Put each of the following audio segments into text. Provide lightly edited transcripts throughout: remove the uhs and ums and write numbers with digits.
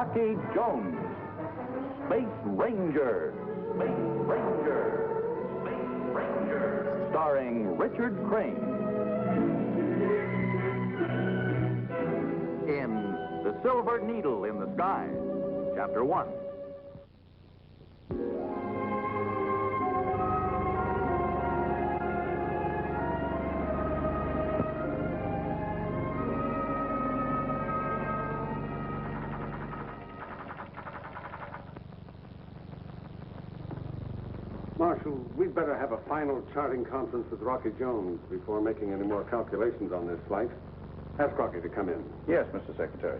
Rocky Jones, Space Ranger, Space Ranger, Space Ranger, starring Richard Crane. In The Silver Needle in the Sky, Chapter 1. Marshal, we'd better have a final charting conference with Rocky Jones before making any more calculations on this flight. Ask Rocky to come in. Yes, Mr. Secretary.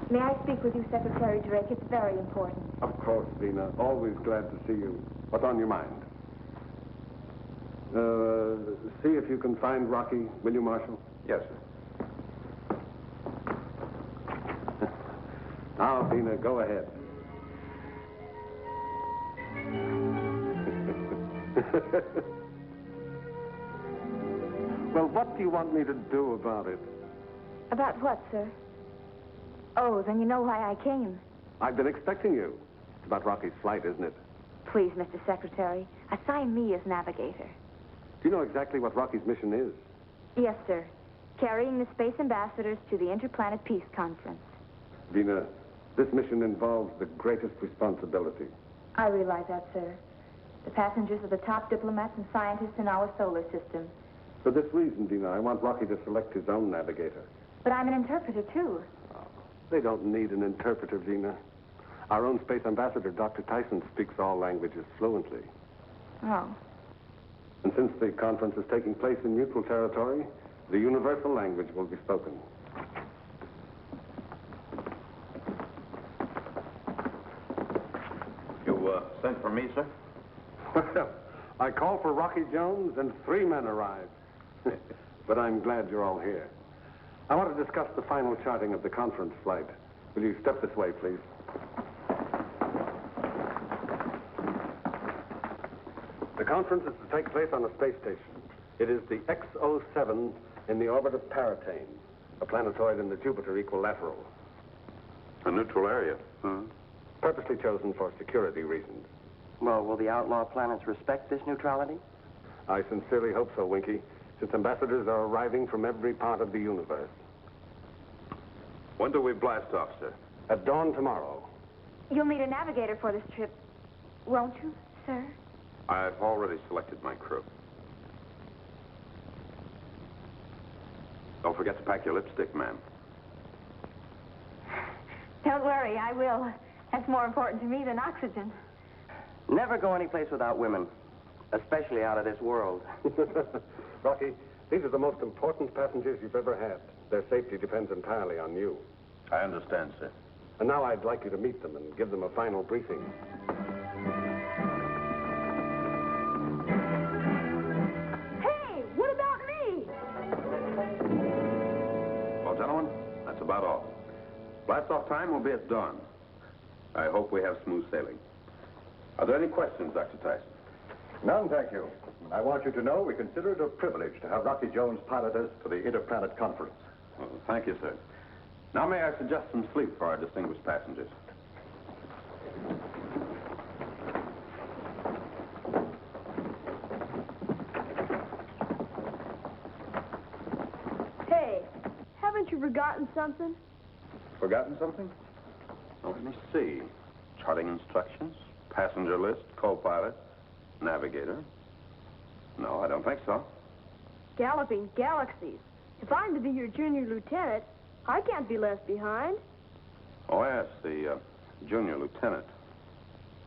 May I speak with you, Secretary Drake? It's very important. Of course, Vena. Always glad to see you. What's on your mind? See if you can find Rocky, will you, Marshal? Yes, sir. Now, Vena, go ahead. Well, what do you want me to do about it? About what, sir? Oh, then you know why I came. I've been expecting you. It's about Rocky's flight, isn't it? Please, Mr. Secretary, assign me as navigator. Do you know exactly what Rocky's mission is? Yes, sir. Carrying the space ambassadors to the Interplanet Peace Conference. Vena, this mission involves the greatest responsibility. I realize that, sir. The passengers are the top diplomats and scientists in our solar system. For this reason, Vena, I want Rocky to select his own navigator. But I'm an interpreter, too. They don't need an interpreter, Vena. Our own space ambassador, Dr. Tyson, speaks all languages fluently. Oh. And since the conference is taking place in neutral territory, the universal language will be spoken. You sent for me, sir? Well, I called for Rocky Jones and 3 men arrived. But I'm glad you're all here. I want to discuss the final charting of the conference flight. Will you step this way, please? The conference is to take place on a space station. It is the X-07 in the orbit of Paratane, a planetoid in the Jupiter equilateral. A neutral area, huh? Purposely chosen for security reasons. Well, will the outlaw planets respect this neutrality? I sincerely hope so, Winky, since ambassadors are arriving from every part of the universe. When do we blast off, sir? At dawn tomorrow. You'll need a navigator for this trip, won't you, sir? I've already selected my crew. Don't forget to pack your lipstick, ma'am. Don't worry, I will. That's more important to me than oxygen. Never go anyplace without women, especially out of this world. Rocky, these are the most important passengers you've ever had. Their safety depends entirely on you. I understand, sir. And now I'd like you to meet them and give them a final briefing. Hey, what about me? Well, gentlemen, that's about all. Blast-off time will be at dawn. I hope we have smooth sailing. Are there any questions, Dr. Tyson? None, thank you. I want you to know we consider it a privilege to have Rocky Jones pilot us to the Interplanet Conference. Well, thank you, sir. Now, may I suggest some sleep for our distinguished passengers? Hey, haven't you forgotten something? Forgotten something? Oh, let me see. Charting instructions, passenger list, co-pilot, navigator. No, I don't think so. Galloping galaxies. If I'm to be your junior lieutenant, I can't be left behind. Oh, yes, the junior lieutenant.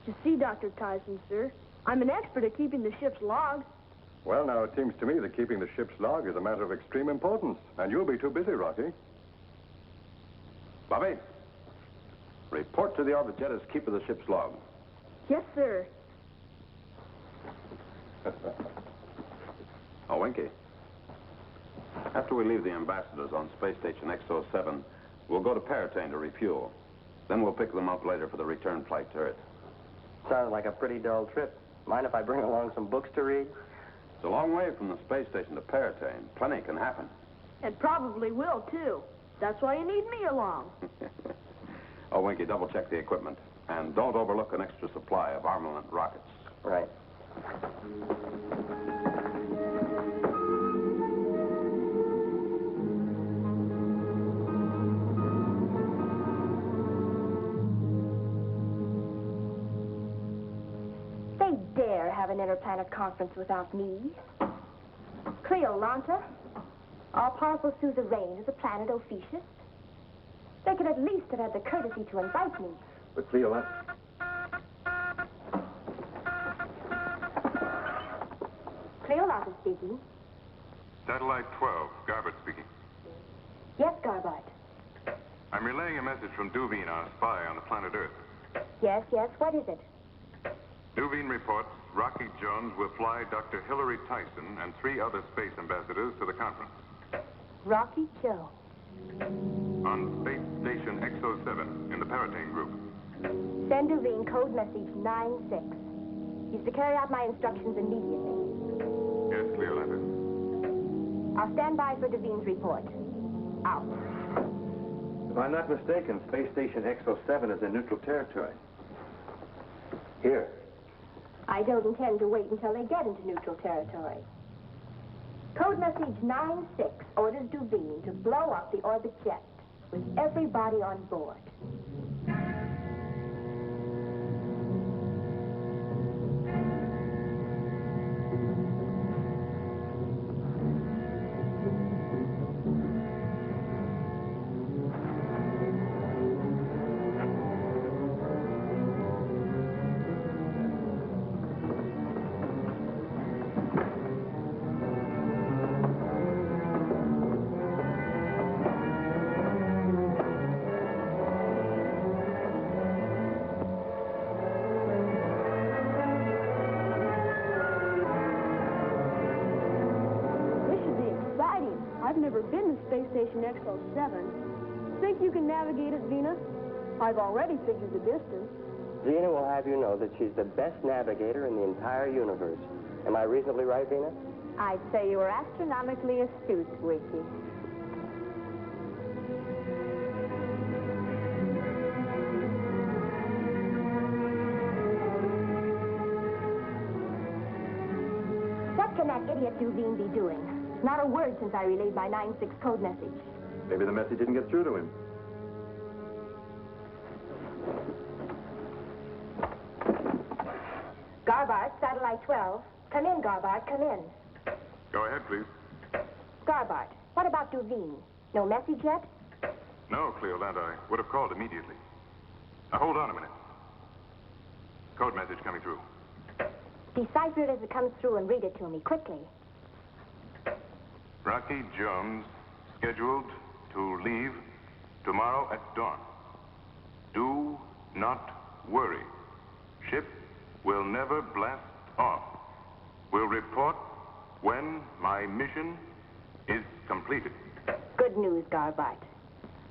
You see, Dr. Tyson, sir, I'm an expert at keeping the ship's log. Well, now, it seems to me that keeping the ship's log is a matter of extreme importance, and you'll be too busy, Rocky. Bobby, report to the orbit jet as keeper of the ship's log. Yes, sir. Oh, Winky. After we leave the ambassadors on Space Station X-07, we'll go to Paratane to refuel. Then we'll pick them up later for the return flight to Earth. Sounds like a pretty dull trip. Mind if I bring along some books to read? It's a long way from the space station to Paratane. Plenty can happen. It probably will, too. That's why you need me along. Oh, Winky, double-check the equipment. And don't overlook an extra supply of armament rockets. Right. They dare have an interplanet conference without me. Cleolanta, all-powerful suzerain of the planet Ophiuchus. They could at least have had the courtesy to invite me. But Cleo, Cleolanta speaking. Satellite 12, Garbutt speaking. Yes, Garbutt. I'm relaying a message from Duveen, our spy on the planet Earth. Yes, what is it? Duveen reports Rocky Jones will fly Dr. Hillary Tyson and 3 other space ambassadors to the conference. Rocky Joe. On Space Station XO7 in the Paratane group. Send Duveen code message 96. He's to carry out my instructions immediately. Yes, Cleolanta. I'll stand by for Duveen's report. Out. if I'm not mistaken, Space Station XO7 is in neutral territory. Here. I don't intend to wait until they get into neutral territory. Code message 96 orders Duveen to blow up the orbit jet with everybody on board. I've never been to Space Station XO7. Think you can navigate it, Vena? I've already figured the distance. Vena will have you know that she's the best navigator in the entire universe. Am I reasonably right, Vena? I'd say you were astronomically astute, Winky. What can that idiot Duveen be doing? Not a word since I relayed my 96 code message. Maybe the message didn't get through to him. Garbart, Satellite 12. Come in, Garbart, come in. Go ahead, please. Garbart, what about Duveen? No message yet? No, Cleolanda, I would have called immediately. Now, hold on a minute. Code message coming through. Decipher it as it comes through and read it to me, quickly. Rocky Jones, scheduled to leave tomorrow at dawn. Do not worry. Ship will never blast off. Will report when my mission is completed. Good news, Garbart.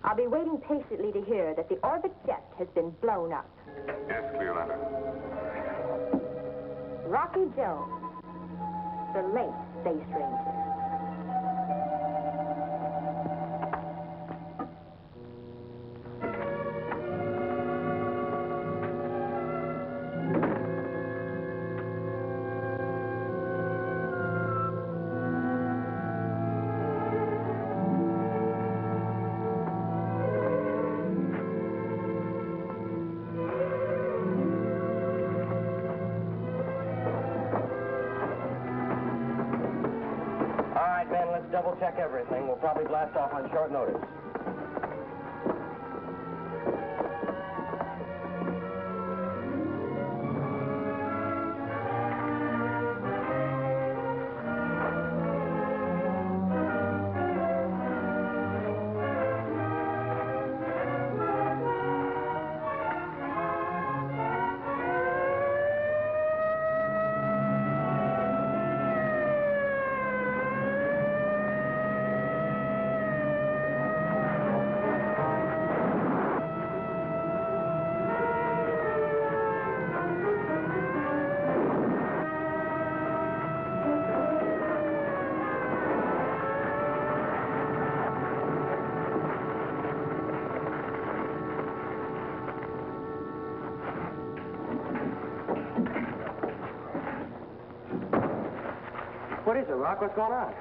I'll be waiting patiently to hear that the orbit jet has been blown up. Yes, Cleolanda. Rocky Jones, the late Space Ranger. Double-check everything. We'll probably blast off on short notice. What is it, Rock? What's going on?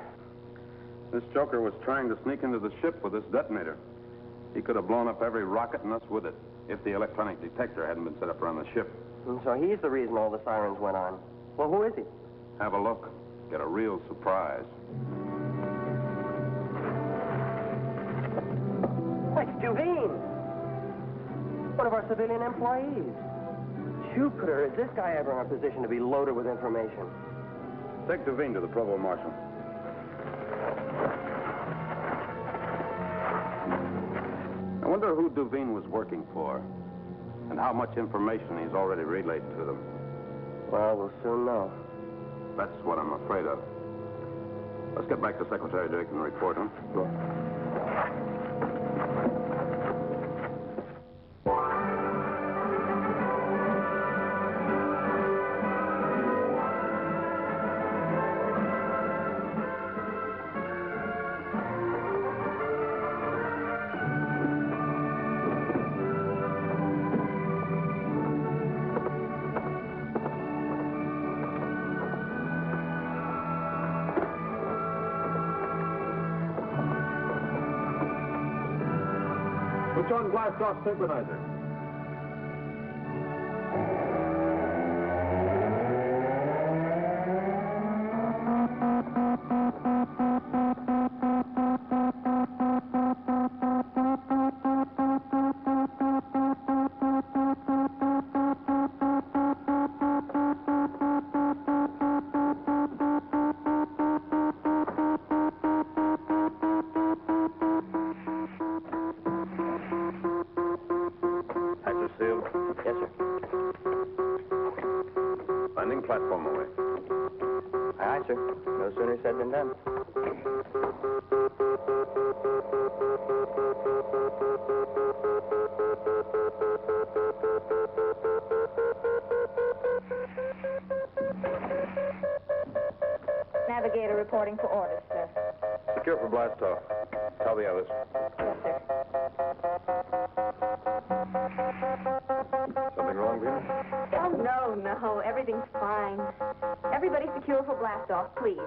This joker was trying to sneak into the ship with this detonator. He could have blown up every rocket and us with it if the electronic detector hadn't been set up around the ship. So he's the reason all the sirens went on. Well, who is he? Have a look. Get a real surprise. It's Duveen. One of our civilian employees. Jupiter, is this guy ever in a position to be loaded with information? Take Devine to the provost marshal. I wonder who Duveen was working for and how much information he's already relayed to them. Well, we'll soon know. That's what I'm afraid of. Let's get back to Secretary Drake and report him. Sure. Switch on blast-off synchronizer. Sealed. Yes, sir. Landing platform away. Aye, sir. No sooner said than done. Navigator reporting for orders, sir. Secure for blast-off. Tell the others. Yes, sir. Something wrong, Vena? Oh, no. Everything's fine. Everybody secure for blast-off, please.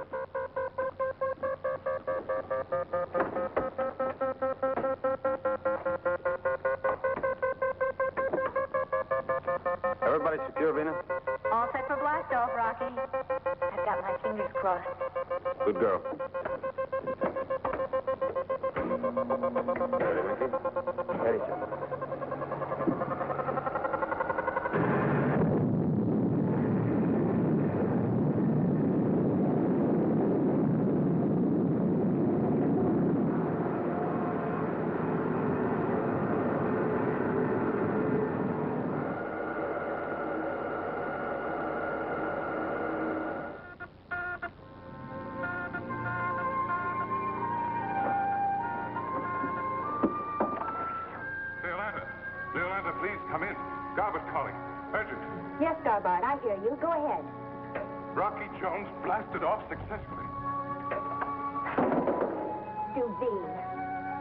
Everybody secure, Vena? All set for blast-off, Rocky. I've got my fingers crossed. Good girl. Ready, Winky? Ready, sir. Please come in. Garbutt's calling. Urgent. Yes, Garbard, I hear you. Go ahead. Rocky Jones blasted off successfully. Duveen.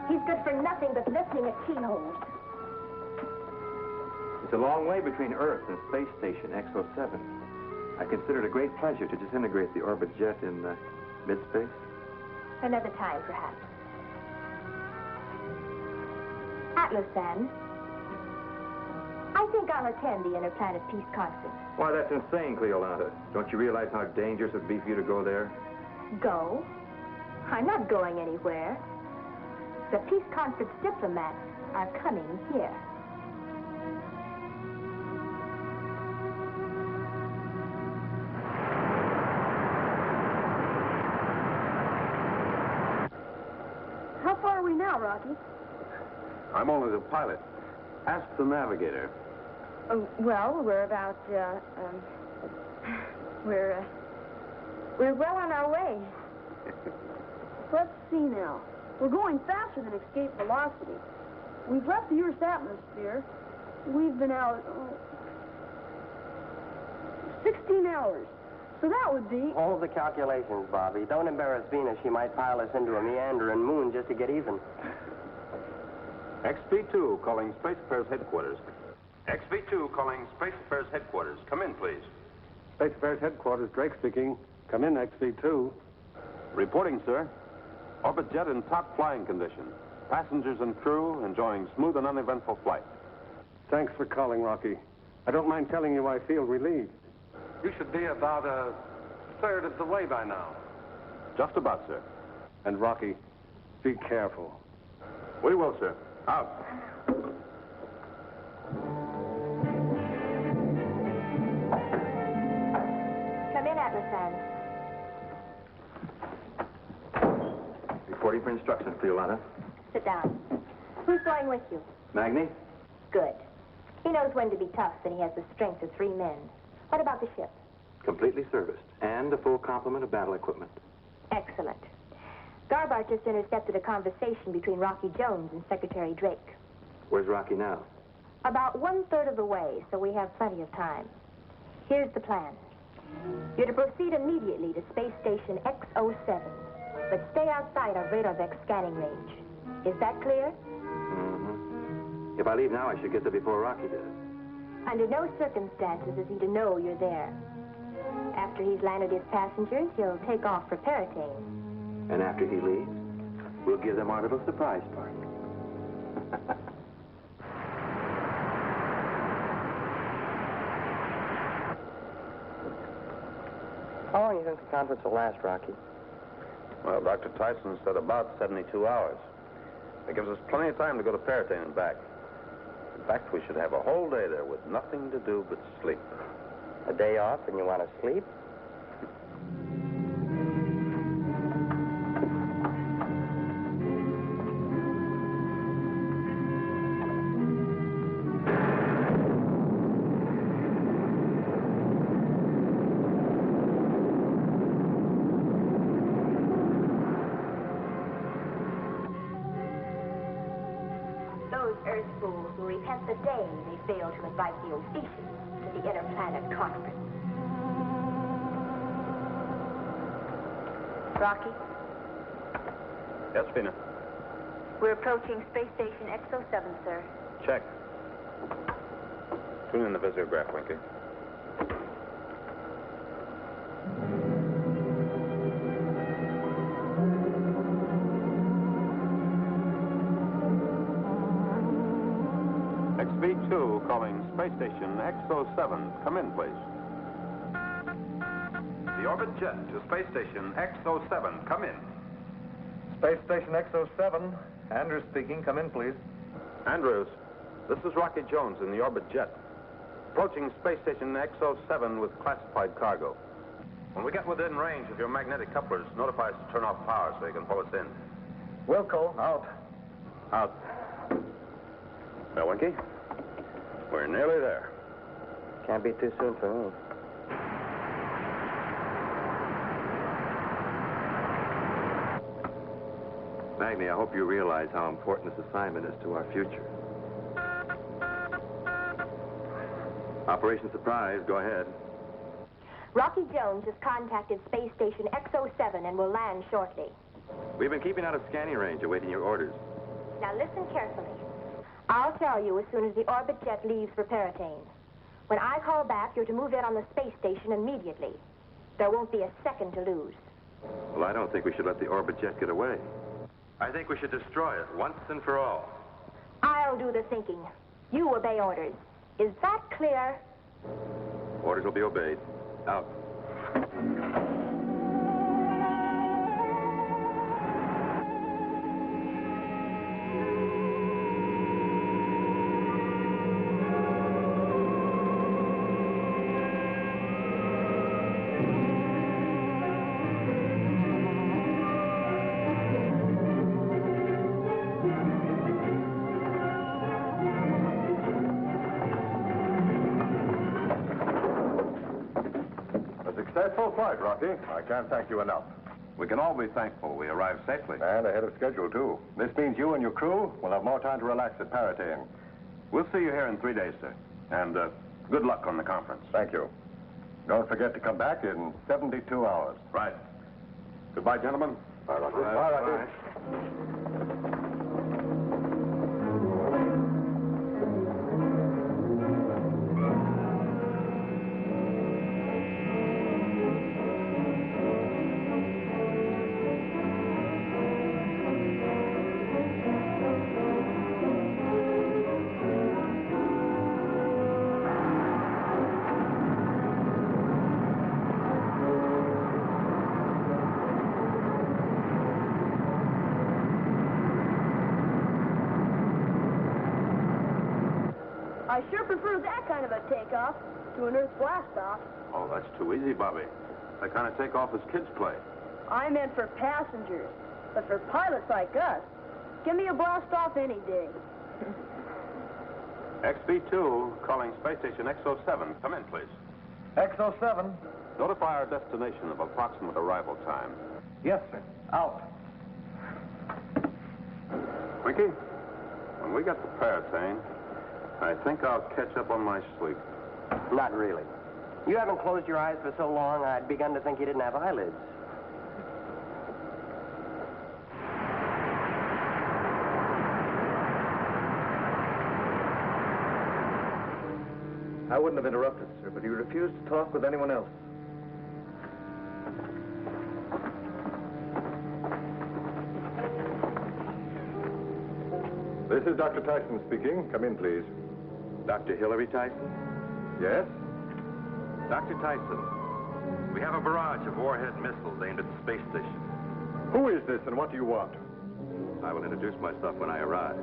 He's good for nothing but listening at keyholes. It's a long way between Earth and Space Station X-07. I consider it a great pleasure to disintegrate the orbit jet in mid-space. Another time, perhaps. Atlas, then. I think I'll attend the Interplanet Peace Conference. Why, that's insane, Cleolanta. Don't you realize how dangerous it would be for you to go there? Go? I'm not going anywhere. The Peace Conference diplomats are coming here. How far are we now, Rocky? I'm only the pilot. Ask the navigator. Well, we're about, we're well on our way. Let's see now. We're going faster than escape velocity. We've left the Earth's atmosphere. We've been out 16 hours. So that would be... Hold the calculations, Bobby. Don't embarrass Venus. She might pile us into a meandering moon just to get even. XV2 calling Space Affairs Headquarters. XV2 calling Space Affairs Headquarters. Come in, please. Space Affairs Headquarters, Drake speaking. Come in, XV2. Reporting, sir. Orbit jet in top flying condition. Passengers and crew enjoying smooth and uneventful flight. Thanks for calling, Rocky. I don't mind telling you I feel relieved. You should be about a third of the way by now. Just about, sir. And Rocky, be careful. We will, sir. Out. Come in, Atlas Sands. Reporting for instructions, Cleolana. Sit down. Who's going with you? Magni? Good. He knows when to be tough, and he has the strength of 3 men. What about the ship? Completely serviced. And a full complement of battle equipment. Excellent. Garbart just intercepted a conversation between Rocky Jones and Secretary Drake. Where's Rocky now? About 1/3 of the way, so we have plenty of time. Here's the plan. You're to proceed immediately to Space Station X07, but stay outside our Radar-Vex scanning range. Is that clear? Mm-hmm. If I leave now, I should get there before Rocky does. Under no circumstances is he to know you're there. After he's landed his passengers, he'll take off for Paratane. And after he leaves, we'll give them our little surprise party. How long do you think the conference will last, Rocky? Well, Dr. Tyson said about 72 hours. That gives us plenty of time to go to Paratane and back. In fact, we should have a whole day there with nothing to do but sleep. A day off and you want to sleep? Those Earth fools will repent the day they failed to invite the Ophiuchians to the Interplanet Conference. Rocky, Yes, Vena. we're approaching Space Station X07, sir. Check. Tune in the visiograph, Winky. XV2 calling Space Station X07. Come in, please. The Orbit Jet to Space Station X07. Come in. Space Station X07. Andrews speaking. Come in, please. Andrews, this is Rocky Jones in the Orbit Jet. Approaching Space Station X07 with classified cargo. When we get within range of your magnetic couplers, notify us to turn off power so you can pull us in. Wilco, out. Out. Well, Winky, we're nearly there. Can't be too soon for me. Magni, I hope you realize how important this assignment is to our future. Operation Surprise, go ahead. Rocky Jones has contacted Space Station X07 and will land shortly. We've been keeping out of scanning range, awaiting your orders. Now listen carefully. I'll tell you as soon as the Orbit Jet leaves for Paratane. When I call back, you're to move in on the space station immediately. There won't be a second to lose. Well, I don't think we should let the Orbit Jet get away. I think we should destroy it once and for all. I'll do the thinking. You obey orders. Is that clear? Orders will be obeyed. Out. Successful flight, Rocky. I can't thank you enough. We can all be thankful we arrived safely. And ahead of schedule, too. This means you and your crew will have more time to relax at Paratane. We'll see you here in 3 days, sir. And good luck on the conference. Thank you. Don't forget to come back in 72 hours. Right. Goodbye, gentlemen. Bye, Rocky. Bye, Rocky. I sure prefer that kind of a takeoff to an Earth blast-off. Oh, that's too easy, Bobby. That kind of takeoff is kids' play. I meant for passengers. But for pilots like us, give me a blast-off any day. XB2, calling Space Station X07. Come in, please. X07? Notify our destination of approximate arrival time. Yes, sir. Out. Winky, when we get to Paratane, I think I'll catch up on my sleep. Not really. You haven't closed your eyes for so long, I'd begun to think you didn't have eyelids. I wouldn't have interrupted, sir, but he refused to talk with anyone else. This is Dr. Tyson speaking. Come in, please. Dr. Hillary Tyson? Yes? Dr. Tyson, we have a barrage of warhead missiles aimed at the space station. Who is this and what do you want? I will introduce myself when I arrive.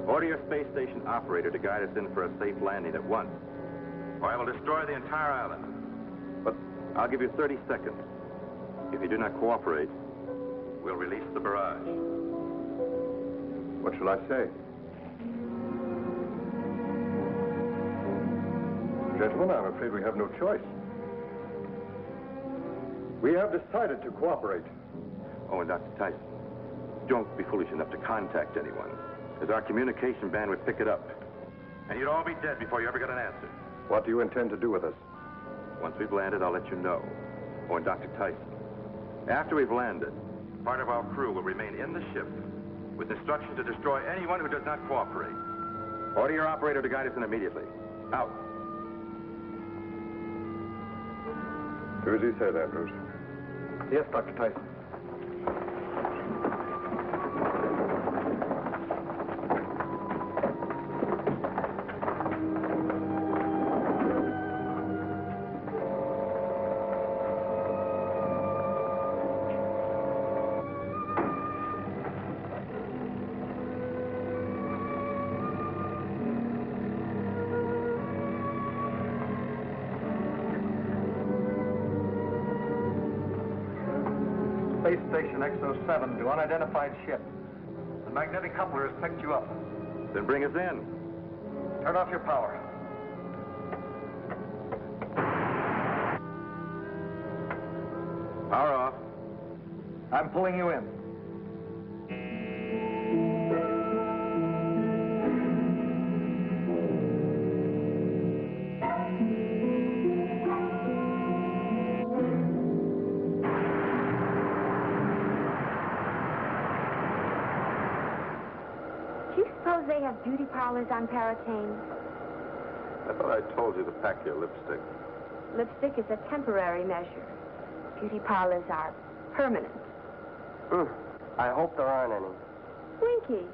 Order your space station operator to guide us in for a safe landing at once, or I will destroy the entire island. But I'll give you 30 seconds. If you do not cooperate, we'll release the barrage. What shall I say? Gentlemen, I'm afraid we have no choice. We have decided to cooperate. Oh, and Dr. Tyson, don't be foolish enough to contact anyone, as our communication band would pick it up. And you'd all be dead before you ever got an answer. What do you intend to do with us? Once we've landed, I'll let you know. Oh, and Dr. Tyson, after we've landed, part of our crew will remain in the ship with instruction to destroy anyone who does not cooperate. Order your operator to guide us in immediately. Out. Do as he says, Andrews. Yes, Dr. Tyson. Space Station X07 to unidentified ship. The magnetic coupler has picked you up. Then bring us in. Turn off your power. Power off. I'm pulling you in. They have beauty parlors on Paratane. I thought I told you to pack your lipstick. Lipstick is a temporary measure. Beauty parlors are permanent. I hope there aren't any. Winky,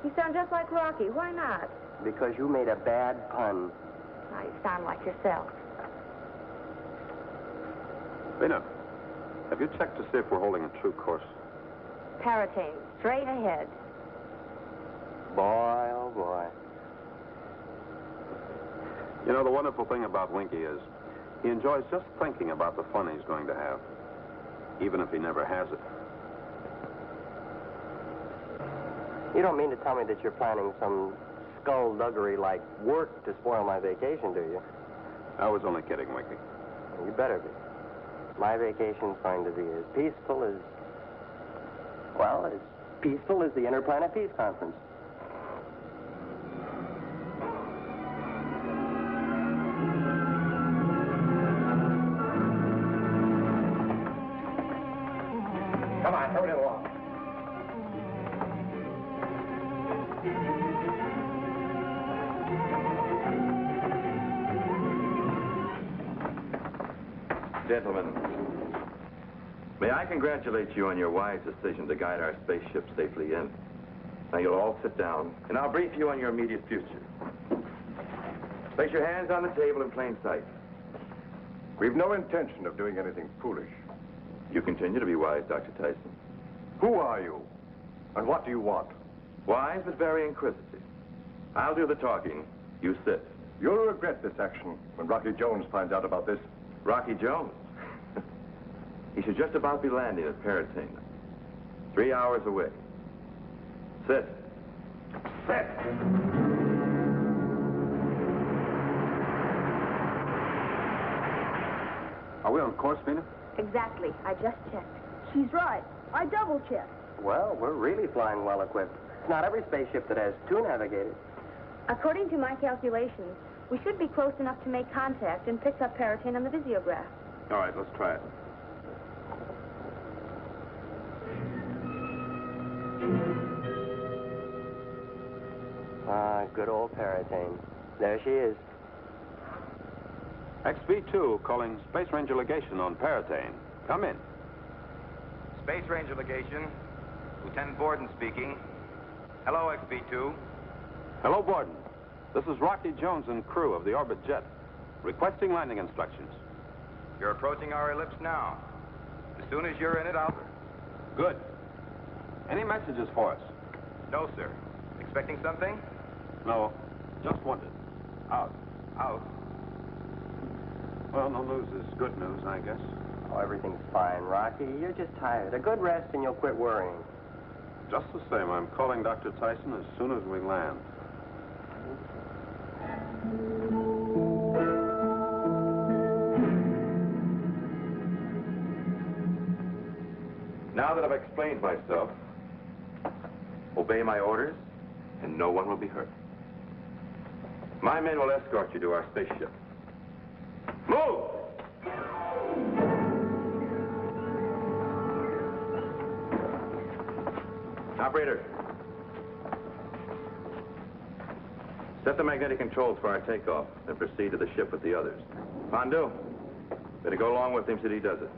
you sound just like Rocky. Why not? Because you made a bad pun. Now you sound like yourself. Vena, have you checked to see if we're holding a true course? Paratane, straight ahead. Boy, oh boy. You know, the wonderful thing about Winky is he enjoys just thinking about the fun he's going to have, even if he never has it. You don't mean to tell me that you're planning some skullduggery like work to spoil my vacation, do you? I was only kidding, Winky. You better be. My vacation's going to be as peaceful as... well, as peaceful as the Interplanet Peace Conference. Come on, hurry along. Gentlemen, may I congratulate you on your wise decision to guide our spaceship safely in. Now you'll all sit down, and I'll brief you on your immediate future. Place your hands on the table in plain sight. We've no intention of doing anything foolish. You continue to be wise, Dr. Tyson. Who are you? And what do you want? Wise, but very inquisitive. I'll do the talking. You sit. You'll regret this action when Rocky Jones finds out about this. Rocky Jones? He should just about be landing at Paratine. 3 hours away. Sit. Sit! Are we on course, Vena? Exactly. I just checked. She's right. I double-checked. Well, we're really flying well equipped. It's not every spaceship that has 2 navigators. According to my calculations, we should be close enough to make contact and pick up Paratine on the visiograph. All right, let's try it. Ah, good old Paratine. There she is. XV2 calling Space Ranger Legation on Paratine. Come in. Space Ranger Legation. Lieutenant Borden speaking. Hello, XB2. Hello, Borden. This is Rocky Jones and crew of the Orbit Jet, requesting landing instructions. You're approaching our ellipse now. As soon as you're in it, I'll... Good. Any messages for us? No, sir. Expecting something? No, just wanted. Out. Out. Well, no news is good news, I guess. Oh, everything's fine, Rocky. You're just tired. A good rest and you'll quit worrying. Just the same, I'm calling Dr. Tyson as soon as we land. Now that I've explained myself, obey my orders, and no one will be hurt. My men will escort you to our spaceship. Move! Operator. Set the magnetic controls for our takeoff, then proceed to the ship with the others. Pondu, better go along with him till he does it.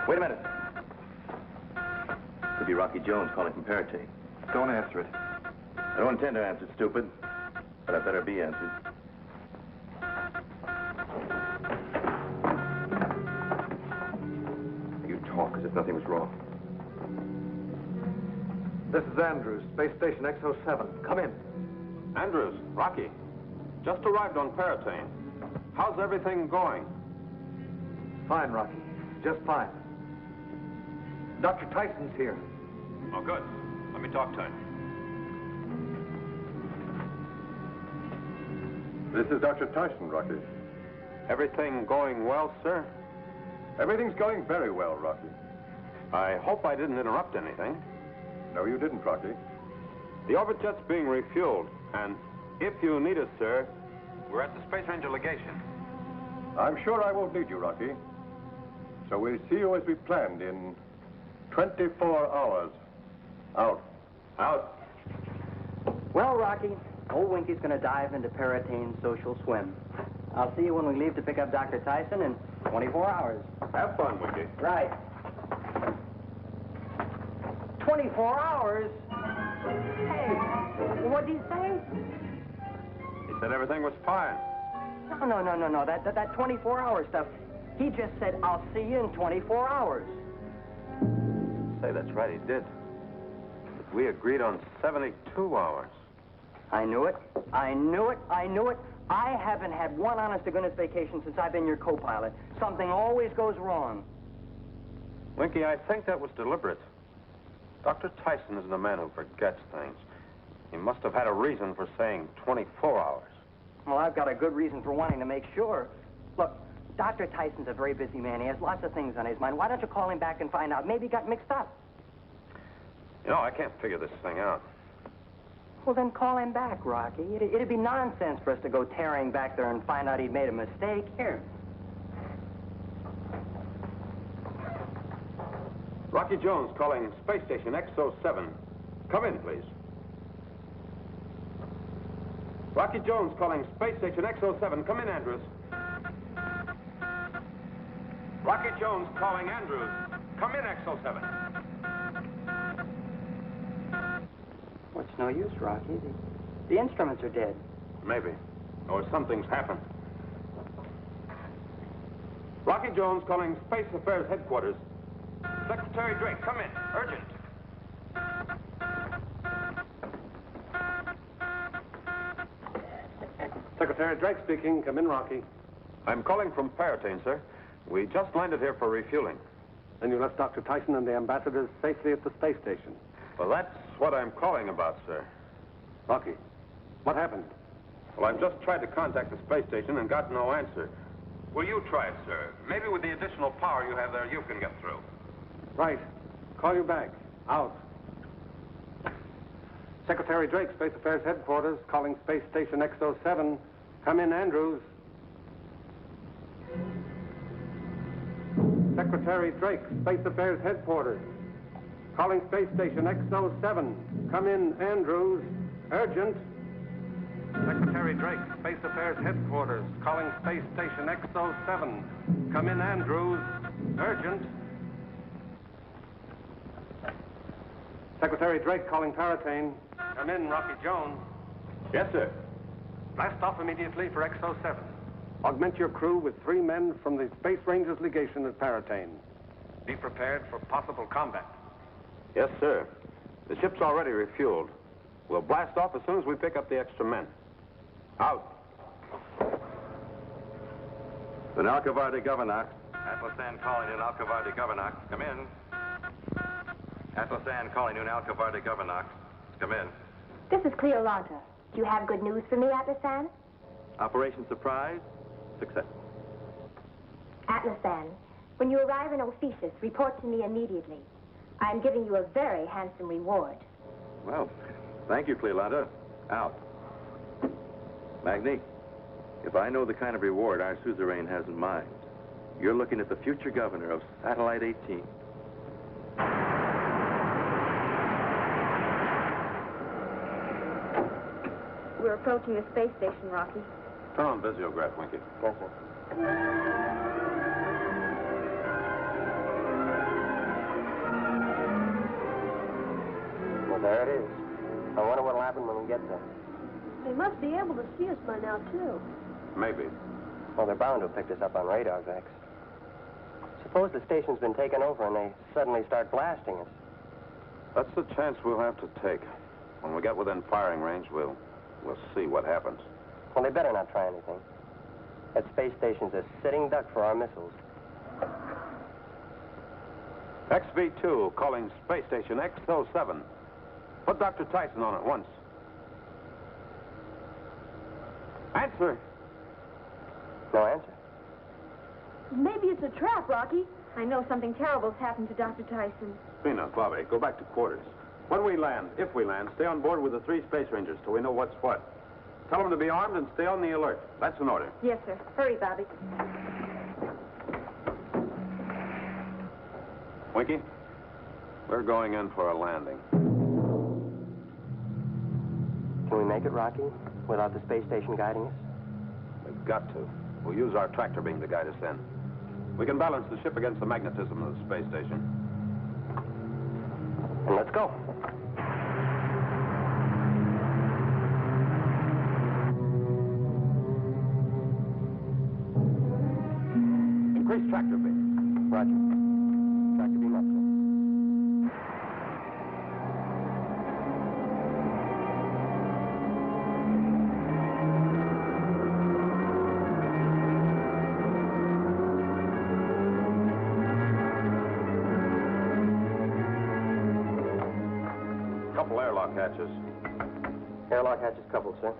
Wait a minute. Could be Rocky Jones calling from Paratine. Don't answer it. I don't intend to answer, stupid, but I better be answered. You talk as if nothing was wrong. This is Andrews, Space Station X07. Come in. Andrews, Rocky, just arrived on Paratine. How's everything going? Fine, Rocky. Just fine. Dr. Tyson's here. Oh, good. Let me talk to him. This is Dr. Tyson, Rocky. Everything going well, sir? Everything's going very well, Rocky. I hope I didn't interrupt anything. No, you didn't, Rocky. The Orbit Jet's being refueled, and if you need us, sir, we're at the Space Ranger Legation. I'm sure I won't need you, Rocky. So we'll see you as we planned in 24 hours. Out. Out. Well, Rocky, old Winky's going to dive into Paratine's social swim. I'll see you when we leave to pick up Dr. Tyson in 24 hours. Have fun, Winky. Right. 24 hours? Hey, what'd he say? He said everything was fine. No. That 24-hour stuff. He just said, I'll see you in 24 hours. Say, that's right, he did. But we agreed on 72 hours. I knew it. I haven't had one honest-to-goodness vacation since I've been your co-pilot. Something always goes wrong. Winky, I think that was deliberate. Dr. Tyson isn't a man who forgets things. He must have had a reason for saying 24 hours. Well, I've got a good reason for wanting to make sure. Look, Dr. Tyson's a very busy man. He has lots of things on his mind. Why don't you call him back and find out? Maybe he got mixed up. You know, I can't figure this thing out. Well, then call him back, Rocky. It'd be nonsense for us to go tearing back there and find out he'd made a mistake. Here. Rocky Jones calling Space Station X07. Come in, please. Rocky Jones calling Space Station X07. Come in, Andrews. Rocky Jones calling Andrews. Come in, X07. Well, it's no use, Rocky. The instruments are dead. Maybe. Or something's happened. Rocky Jones calling Space Affairs Headquarters. Secretary Drake, come in. Urgent. Secretary Drake speaking. Come in, Rocky. I'm calling from Paratane, sir. We just landed here for refueling. And you left Dr. Tyson and the ambassadors safely at the space station. Well, that's what I'm calling about, sir. Rocky, what happened? Well, I've just tried to contact the space station and got no answer. Will you try it, sir? Maybe with the additional power you have there, you can get through. Right. Call you back. Out. Secretary Drake, Space Affairs Headquarters, calling Space Station X07. Come in, Andrews. Secretary Drake, Space Affairs Headquarters, calling Space Station X07. Come in, Andrews. Urgent. Secretary Drake, Space Affairs Headquarters, calling Space Station X07. Come in, Andrews. Urgent. Secretary Drake calling Paratane. Come in, Rocky Jones. Yes, sir. Blast off immediately for X07. Augment your crew with 3 men from the Space Rangers Legation at Paratane. Be prepared for possible combat. Yes, sir. The ship's already refueled. We'll blast off as soon as we pick up the extra men. Out. The Alcavar de Governac. Atlasan calling in Alcavar de Governac. Come in. Atlasan calling in Alcavar de Governac. Come in. This is Cleolanta. Do you have good news for me, Atlasan? Operation Surprise. Success. Atlasan, when you arrive in Ophiuchus, report to me immediately. I am giving you a very handsome reward. Well, thank you, Cleolanta. Out. Magni, if I know the kind of reward our suzerain has in mind, you're looking at the future governor of Satellite 18. We're approaching the space station, Rocky. Turn on visiograph, Winky. Yes, sir. Well, there it is. I wonder what'll happen when we get there. They must be able to see us by now, too. Maybe. Well, they're bound to have picked us up on radar, Vex. Suppose the station's been taken over and they suddenly start blasting us. That's the chance we'll have to take. When we get within firing range, we'll see what happens. Well, they better not try anything. That space station's a sitting duck for our missiles. XV2 calling Space Station X07. Put Dr. Tyson on at once. Answer. No answer. Maybe it's a trap, Rocky. I know something terrible's happened to Dr. Tyson. Vena, Bobby, go back to quarters. When we land, if we land, stay on board with the 3 Space Rangers till we know what's what. Tell them to be armed and stay on the alert. That's an order. Yes, sir. Hurry, Bobby. Winky, we're going in for a landing. Can we make it, Rocky, without the space station guiding us? We've got to. We'll use our tractor beam to guide us in. We can balance the ship against the magnetism of the space station. And let's go. Increase tractor beam. Roger. Tractor beam up, sir. Couple airlock hatches. Airlock hatches coupled, sir.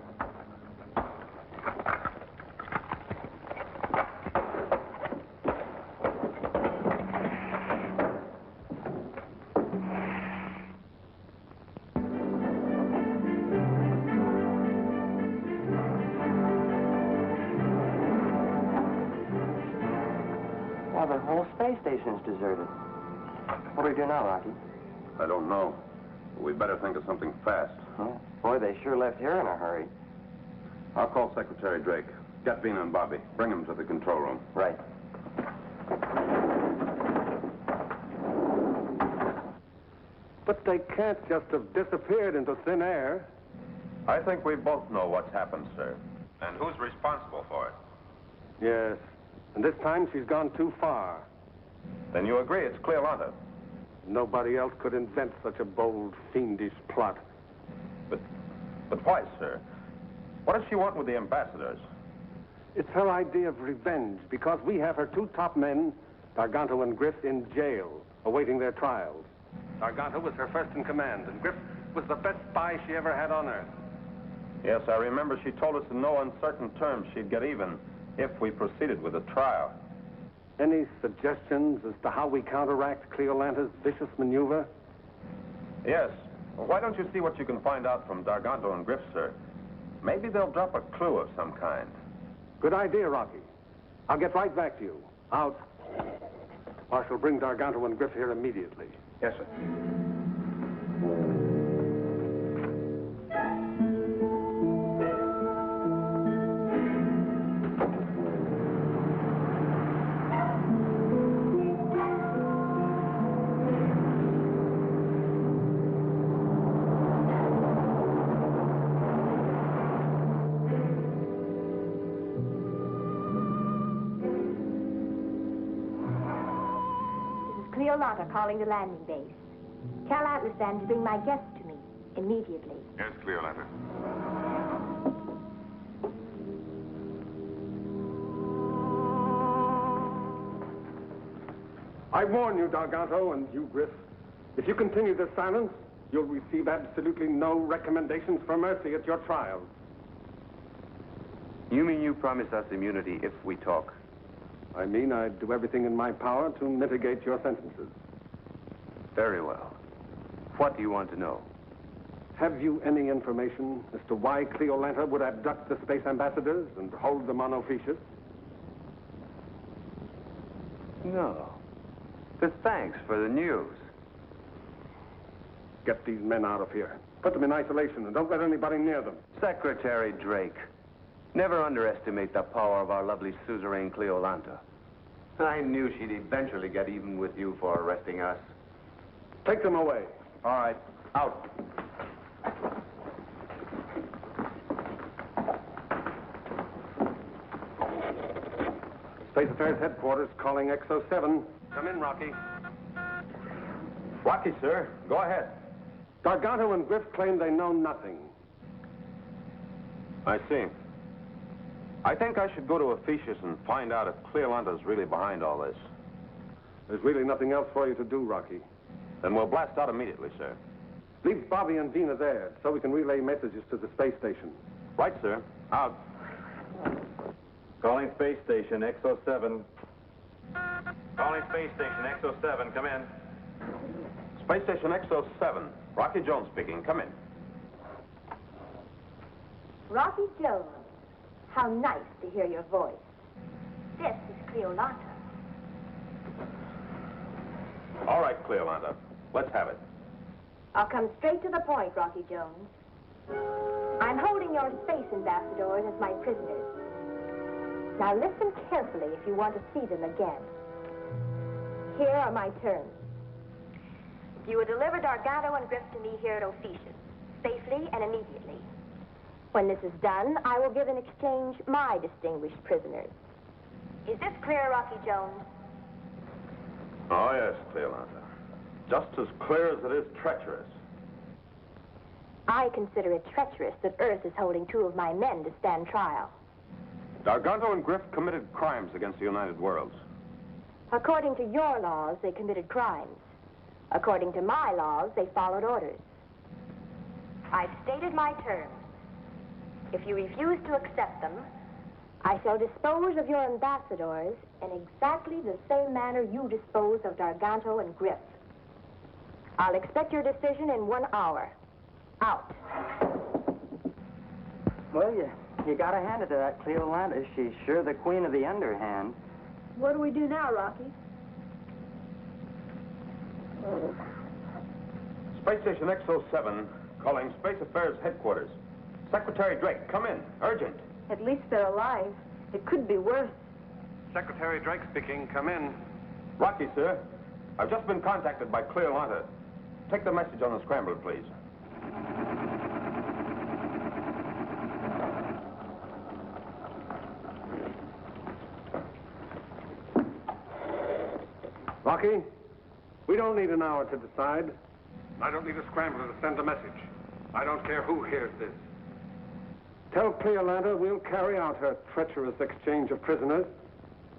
Well, the whole space station's deserted. What do we do now, Rocky? I don't know. We'd better think of something fast. Yeah. Boy, they sure left here in a hurry. I'll call Secretary Drake. Get Vena and Bobby. Bring them to the control room. Right. But they can't just have disappeared into thin air. I think we both know what's happened, sir. And who's responsible for it? Yes. And this time she's gone too far. Then you agree it's Cleolanta. Nobody else could invent such a bold, fiendish plot. But why, sir? What does she want with the ambassadors? It's her idea of revenge because we have her two top men, Darganto and Griff, in jail, awaiting their trials. Darganto was her first in command, and Griff was the best spy she ever had on Earth. Yes, I remember she told us in no uncertain terms she'd get even if we proceeded with the trial. Any suggestions as to how we counteract Cleolanta's vicious maneuver? Yes. Well, why don't you see what you can find out from Darganto and Griff, sir? Maybe they'll drop a clue of some kind. Good idea, Rocky. I'll get right back to you. Out. I shall bring Darganto and Griff here immediately. Yes, sir. Cleolanta calling the landing base. Tell Atlas to bring my guest to me immediately. Yes, Cleolanta. I warn you, Darganto, and you, Griff. If you continue this silence, you'll receive absolutely no recommendations for mercy at your trial. You mean you promise us immunity if we talk? I mean, I'd do everything in my power to mitigate your sentences. Very well. What do you want to know? Have you any information as to why Cleolanta would abduct the space ambassadors and hold them on Ophiuchus? No. But thanks for the news. Get these men out of here. Put them in isolation and don't let anybody near them. Secretary Drake, never underestimate the power of our lovely suzerain Cleolanta. I knew she'd eventually get even with you for arresting us. Take them away. All right, out. Space Affairs Headquarters calling XO7. Come in, Rocky. Rocky, sir. Go ahead. Darganto and Griff claim they know nothing. I see. I think I should go to Ophiuchus and find out if Cleolanta's really behind all this. There's really nothing else for you to do, Rocky. Then we'll blast out immediately, sir. Leave Bobby and Vena there so we can relay messages to the space station. Right, sir. Out. Calling space station, XO7. Calling space station, XO7, come in. Space Station XO7. Rocky Jones speaking. Come in. Rocky Jones, how nice to hear your voice. This is Cleolanta. All right, Cleolanta. Let's have it. I'll come straight to the point, Rocky Jones. I'm holding your space ambassadors as my prisoners. Now listen carefully if you want to see them again. Here are my terms. You will deliver Darganto and Griff to me here at Ophiuchus, safely and immediately. When this is done, I will give in exchange my distinguished prisoners. Is this clear, Rocky Jones? Oh, yes, Cleolanta. Just as clear as it is treacherous. I consider it treacherous that Earth is holding two of my men to stand trial. Darganto and Griff committed crimes against the United Worlds. According to your laws, they committed crimes. According to my laws, they followed orders. I've stated my terms. If you refuse to accept them, I shall dispose of your ambassadors in exactly the same manner you disposed of Darganto and Griff. I'll expect your decision in 1 hour. Out. Well, you gotta hand it to that Cleolanta. She's sure the queen of the underhand. What do we do now, Rocky? Space Station XO7 calling Space Affairs Headquarters. Secretary Drake, come in. Urgent. At least they're alive. It could be worse. Secretary Drake speaking. Come in. Rocky, sir. I've just been contacted by Cleolanta. Take the message on the scrambler, please. Rocky, we don't need an hour to decide. I don't need a scrambler to send a message. I don't care who hears this. Tell Cleolanta we'll carry out her treacherous exchange of prisoners,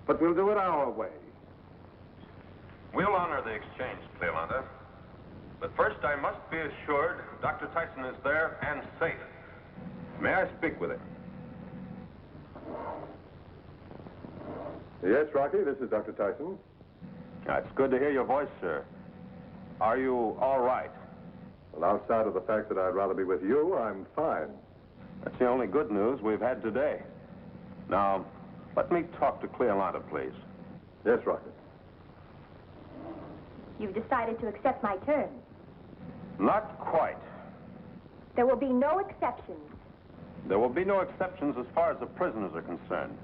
but we'll do it our way. We'll honor the exchange, Cleolanta. But first, I must be assured Dr. Tyson is there and safe. May I speak with him? Yes, Rocky, this is Dr. Tyson. It's good to hear your voice, sir. Are you all right? Well, outside of the fact that I'd rather be with you, I'm fine. That's the only good news we've had today. Now, let me talk to Cleolanta, please. Yes, Rocky. You've decided to accept my terms. Not quite. There will be no exceptions. There will be no exceptions as far as the prisoners are concerned.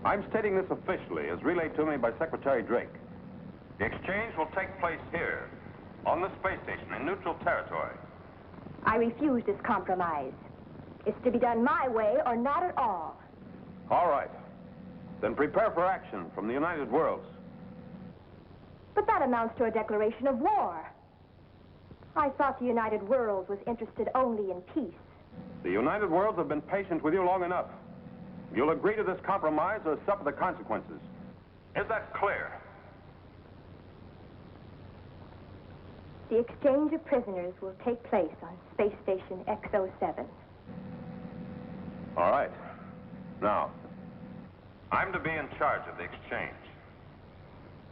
I'm stating this officially, as relayed to me by Secretary Drake. The exchange will take place here, on the space station, in neutral territory. I refuse this compromise. It's to be done my way or not at all. All right. Then prepare for action from the United Worlds. But that amounts to a declaration of war. I thought the United Worlds was interested only in peace. The United Worlds have been patient with you long enough. You'll agree to this compromise or suffer the consequences. Is that clear? The exchange of prisoners will take place on Space Station X07. All right. Now, I'm to be in charge of the exchange.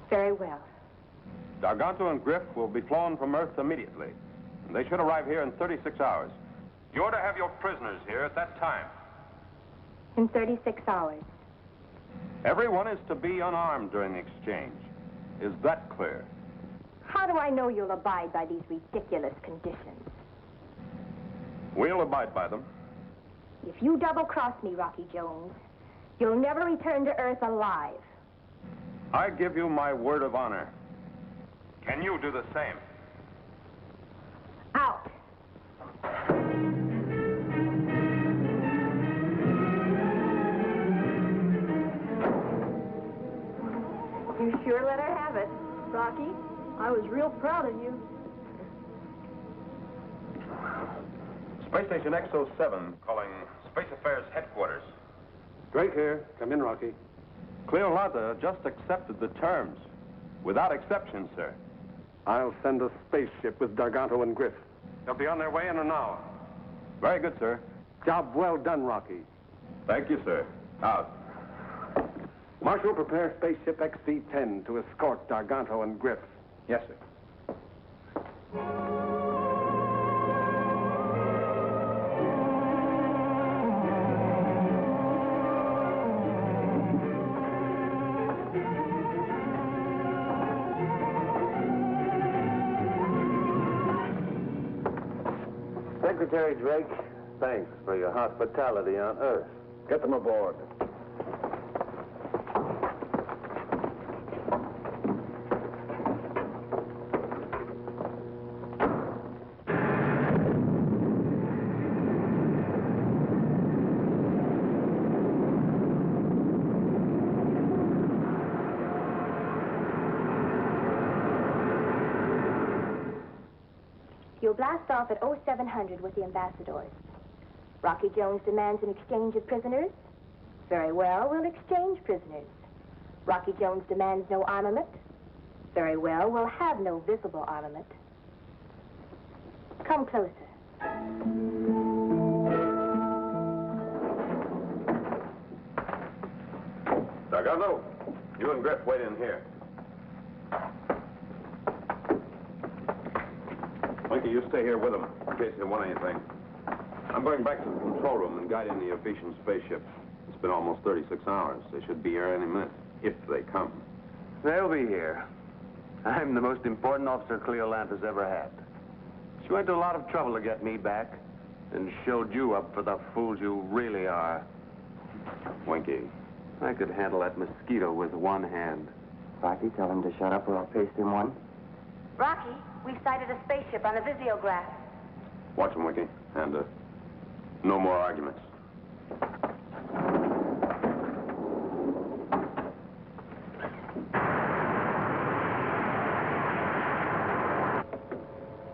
Very well. Garganto and Griff will be flown from Earth immediately. They should arrive here in 36 hours. You're to have your prisoners here at that time. In 36 hours. Everyone is to be unarmed during the exchange. Is that clear? How do I know you'll abide by these ridiculous conditions? We'll abide by them. If you double-cross me, Rocky Jones, you'll never return to Earth alive. I give you my word of honor. Can you do the same? Out. You sure let her have it. Rocky, I was real proud of you. Space Station X07 calling Space Affairs Headquarters. Drake here. Come in, Rocky. Cleolanta just accepted the terms. Without exception, sir. I'll send a spaceship with Garganto and Griff. They'll be on their way in an hour. Very good, sir. Job well done, Rocky. Thank you, sir. Out. Marshal, prepare spaceship XC-10 to escort Garganto and Griff. Yes, sir. Secretary Drake, thanks for your hospitality on Earth. Get them aboard. You'll blast off at 0700 with the ambassadors. Rocky Jones demands an exchange of prisoners. Very well, we'll exchange prisoners. Rocky Jones demands no armament. Very well, we'll have no visible armament. Come closer. Garganto, you and Griff wait in here. Winky, you stay here with them in case they want anything. I'm going back to the control room and guiding the Ephesian spaceship. It's been almost 36 hours. They should be here any minute, if they come. They'll be here. I'm the most important officer Cleolanta's ever had. She went to a lot of trouble to get me back and showed you up for the fools you really are. Winky. I could handle that mosquito with one hand. Rocky, tell him to shut up or I'll paste him one. Rocky, we've sighted a spaceship on the visiograph. Watch him, Winky. And, no more arguments.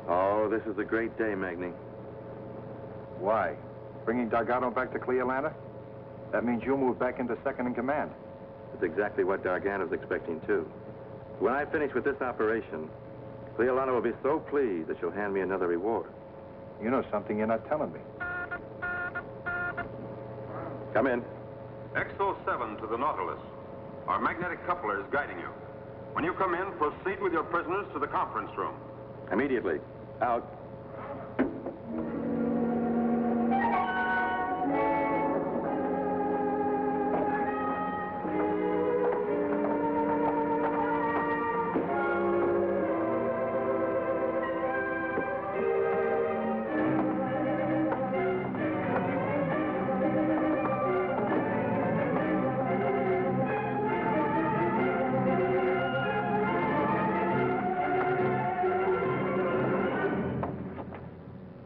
Oh, this is a great day, Magny. Why? Bringing Dargano back to Cleolanda? That means you'll move back into second in command. It's exactly what Dargano's expecting, too. When I finish with this operation, Cleolanda will be so pleased that she'll hand me another reward. You know something you're not telling me. Come in. XO7 to the Nautilus. Our magnetic coupler is guiding you. When you come in, proceed with your prisoners to the conference room. Immediately. Out.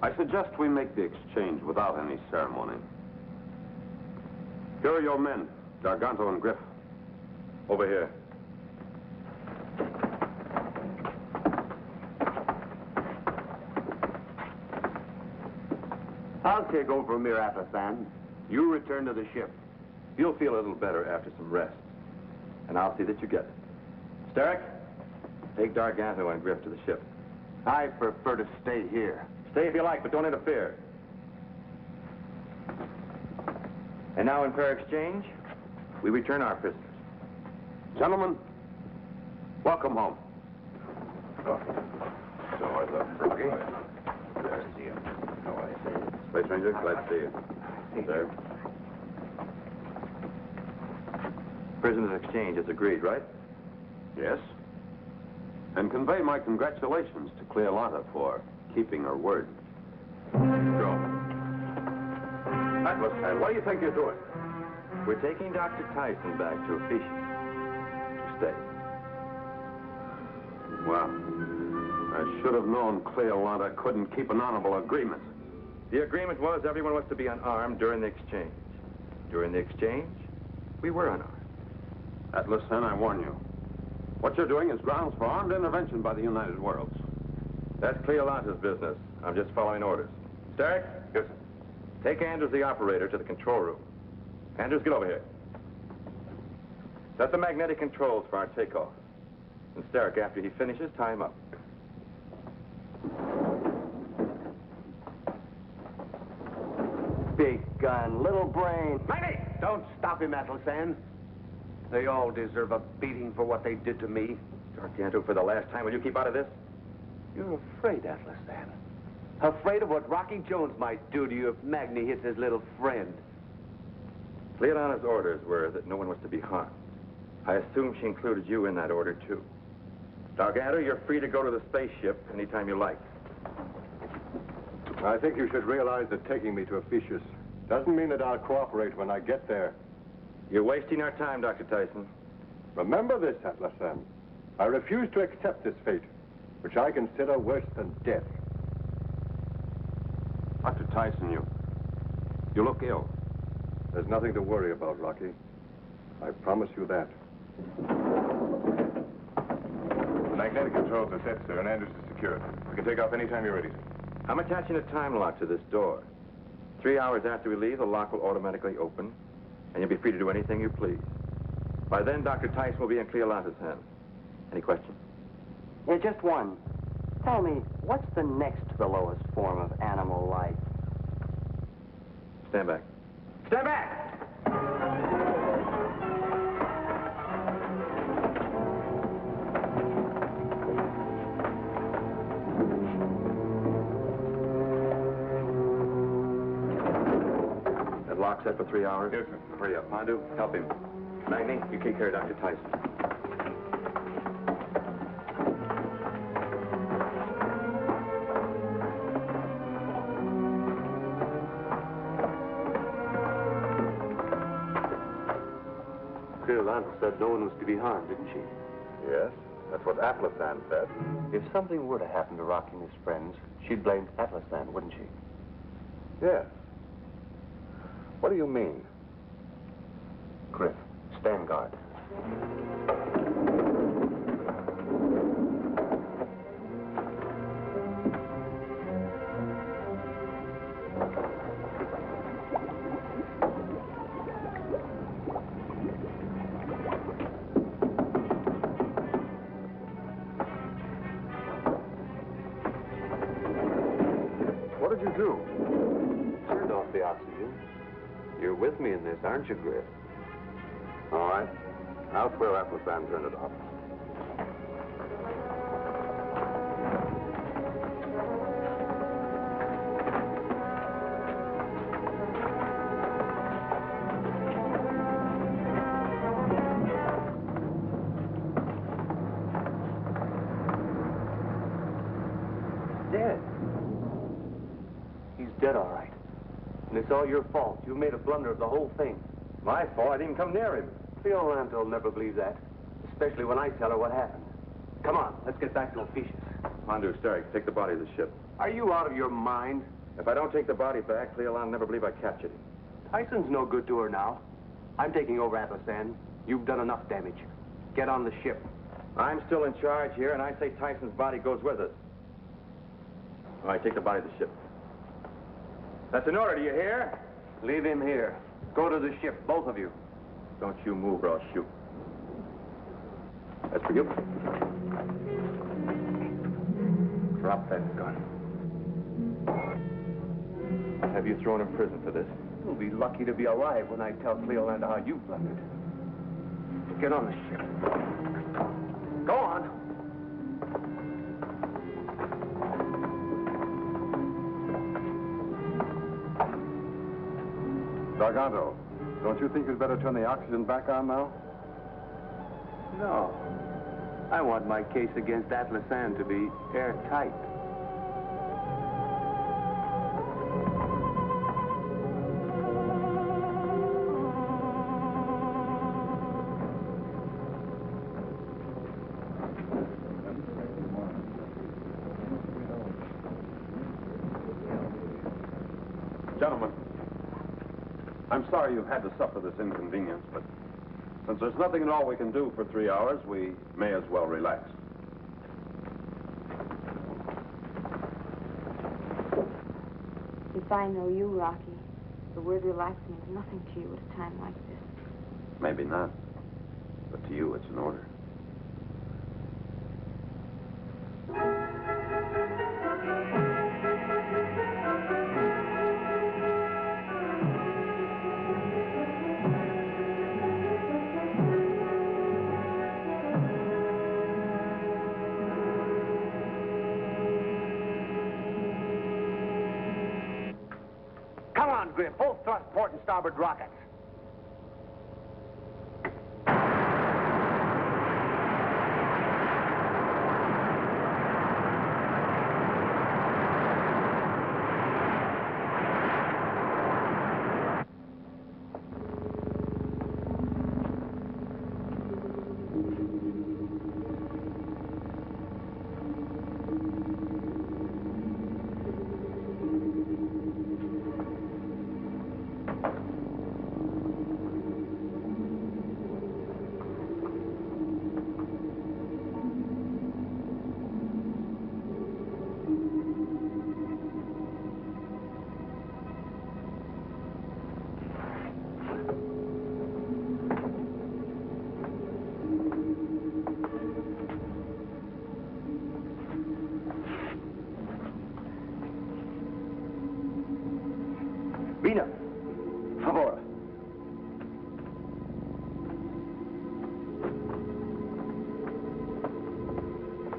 I suggest we make the exchange without any ceremony. Here are your men, Darganto and Griff. Over here. I'll take over from here, Atlasan. You return to the ship. You'll feel a little better after some rest. And I'll see that you get it. Starrick, take Darganto and Griff to the ship. I prefer to stay here. Stay if you like, but don't interfere. And now, in fair exchange, we return our prisoners. Gentlemen, welcome home. So are the Froggy. There, see you. How are you? Space Ranger, glad to see you. Sir. Prisoners exchange is agreed, right? Yes. And convey my congratulations to Cleolanda for keeping her word. Go. Atlas, what do you think you're doing? We're taking Dr. Tyson back to Ephesus to stay. Well, I should have known Cleolanda couldn't keep an honorable agreement. The agreement was everyone was to be unarmed during the exchange. During the exchange, we were unarmed. Atlas, then I warn you. What you're doing is grounds for armed intervention by the United Worlds. That's Cleolanda's business. I'm just following orders. Starrick? Yes, sir. Take Andrews, the operator, to the control room. Andrews, get over here. Set the magnetic controls for our takeoff. And Starrick, after he finishes, tie him up. Big gun, little brain. Maggie! Don't stop him, Atlasan. They all deserve a beating for what they did to me. Darganto, for the last time, will you keep out of this? You're afraid, Atlasan. Afraid of what Rocky Jones might do to you if Magni hits his little friend. Cleolanda's orders were that no one was to be harmed. I assume she included you in that order, too. Darganto, you're free to go to the spaceship anytime you like. I think you should realize that taking me to Ephesus doesn't mean that I'll cooperate when I get there. You're wasting our time, Dr. Tyson. Remember this, Atlasan. I refuse to accept this fate, which I consider worse than death. Dr. Tyson, you look ill. There's nothing to worry about, Rocky. I promise you that. The magnetic controls are set, sir, and Andrews is secured. We can take off anytime you're ready, sir. I'm attaching a time lock to this door. 3 hours after we leave, the lock will automatically open, and you'll be free to do anything you please. By then, Dr. Tyson will be in Cleolanda's hands. Any questions? Yeah, just one. Tell me, what's the next to the lowest form of animal life? Stand back. Stand back! That lock set for 3 hours? Yes, sir. Hurry up. Pandu, help him. Magni, you take care of Dr. Tyson. Cleolanda said no one was to be harmed, didn't she? Yes, that's what Atlasan said. If something were to happen to Rocky and his friends, she'd blame Atlasan, wouldn't she? Yes. What do you mean? Griff, stand guard. you do? Turned off the oxygen. You're with me in this, aren't you, Griff? All right. I'll swear Atlasan turned it off. Dead. He's dead, all right. And it's all your fault. You made a blunder of the whole thing. My fault? I didn't come near him. Cleolanta will never believe that, especially when I tell her what happened. Come on, let's get back to Ophiuchus. Mondu, Starrick, take the body of the ship. Are you out of your mind? If I don't take the body back, Cleolan will never believe I captured him. Tyson's no good to her now. I'm taking over Atlasan. You've done enough damage. Get on the ship. I'm still in charge here, and I say Tyson's body goes with us. All right, take the body of the ship. That's an order, do you hear? Leave him here. Go to the ship, both of you. Don't you move or I'll shoot. That's for you. Drop that gun. I'll have you thrown in prison for this. You'll be lucky to be alive when I tell Cleolanda how you blundered. Get on the ship. Go on. Gargano, don't you think you'd better turn the oxygen back on now? No. I want my case against Atlasan to be airtight. Gentlemen, I'm sorry you've had to suffer this inconvenience, but since there's nothing at all we can do for 3 hours, we may as well relax. If I know you, Rocky, the word relax means nothing to you at a time like this. Maybe not, but to you it's an order. Come on, Griff. Full thrust, port and starboard rockets. Vena, favor.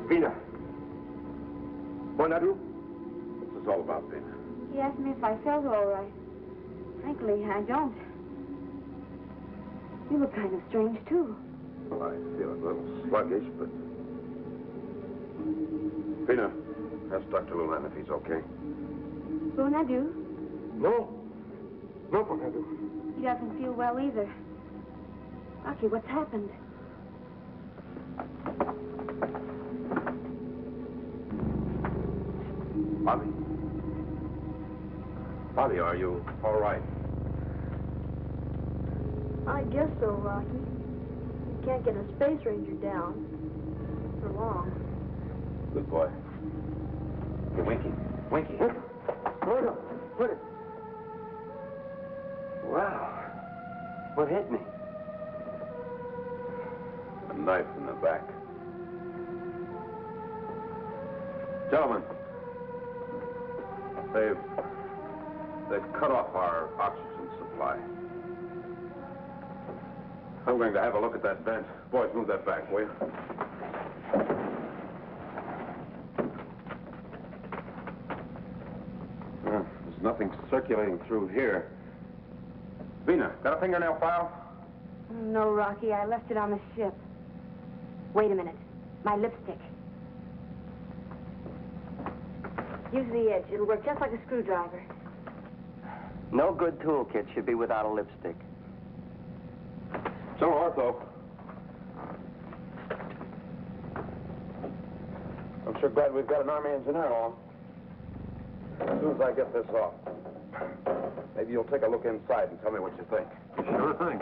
Vena. Bonadu? What's this all about, Vena? He asked me if I felt all right. Frankly, I don't. You look kind of strange, too. Well, I feel a little sluggish, but... Vena, ask Dr. Lulan if he's okay. Bonadu? No. No, Bonadu. He doesn't feel well either. Rocky, what's happened? Bobby? Bobby, are you all right? I guess so, Rocky. You can't get a space ranger down for long. Good boy. Hey, Winky. Winky. Hold on. Put it. Wow. What hit me? A knife in the back. They've cut off our oxygen supply. I'm going to have a look at that vent. Boys, move that back, will you? There's nothing circulating through here. Vena, got a fingernail file? No, Rocky. I left it on the ship. Wait a minute. My lipstick. Use the edge. It'll work just like a screwdriver. No good toolkit should be without a lipstick. So, Ortho. I'm sure glad we've got an Army engineer along. As soon as I get this off, maybe you'll take a look inside and tell me what you think. Sure thing.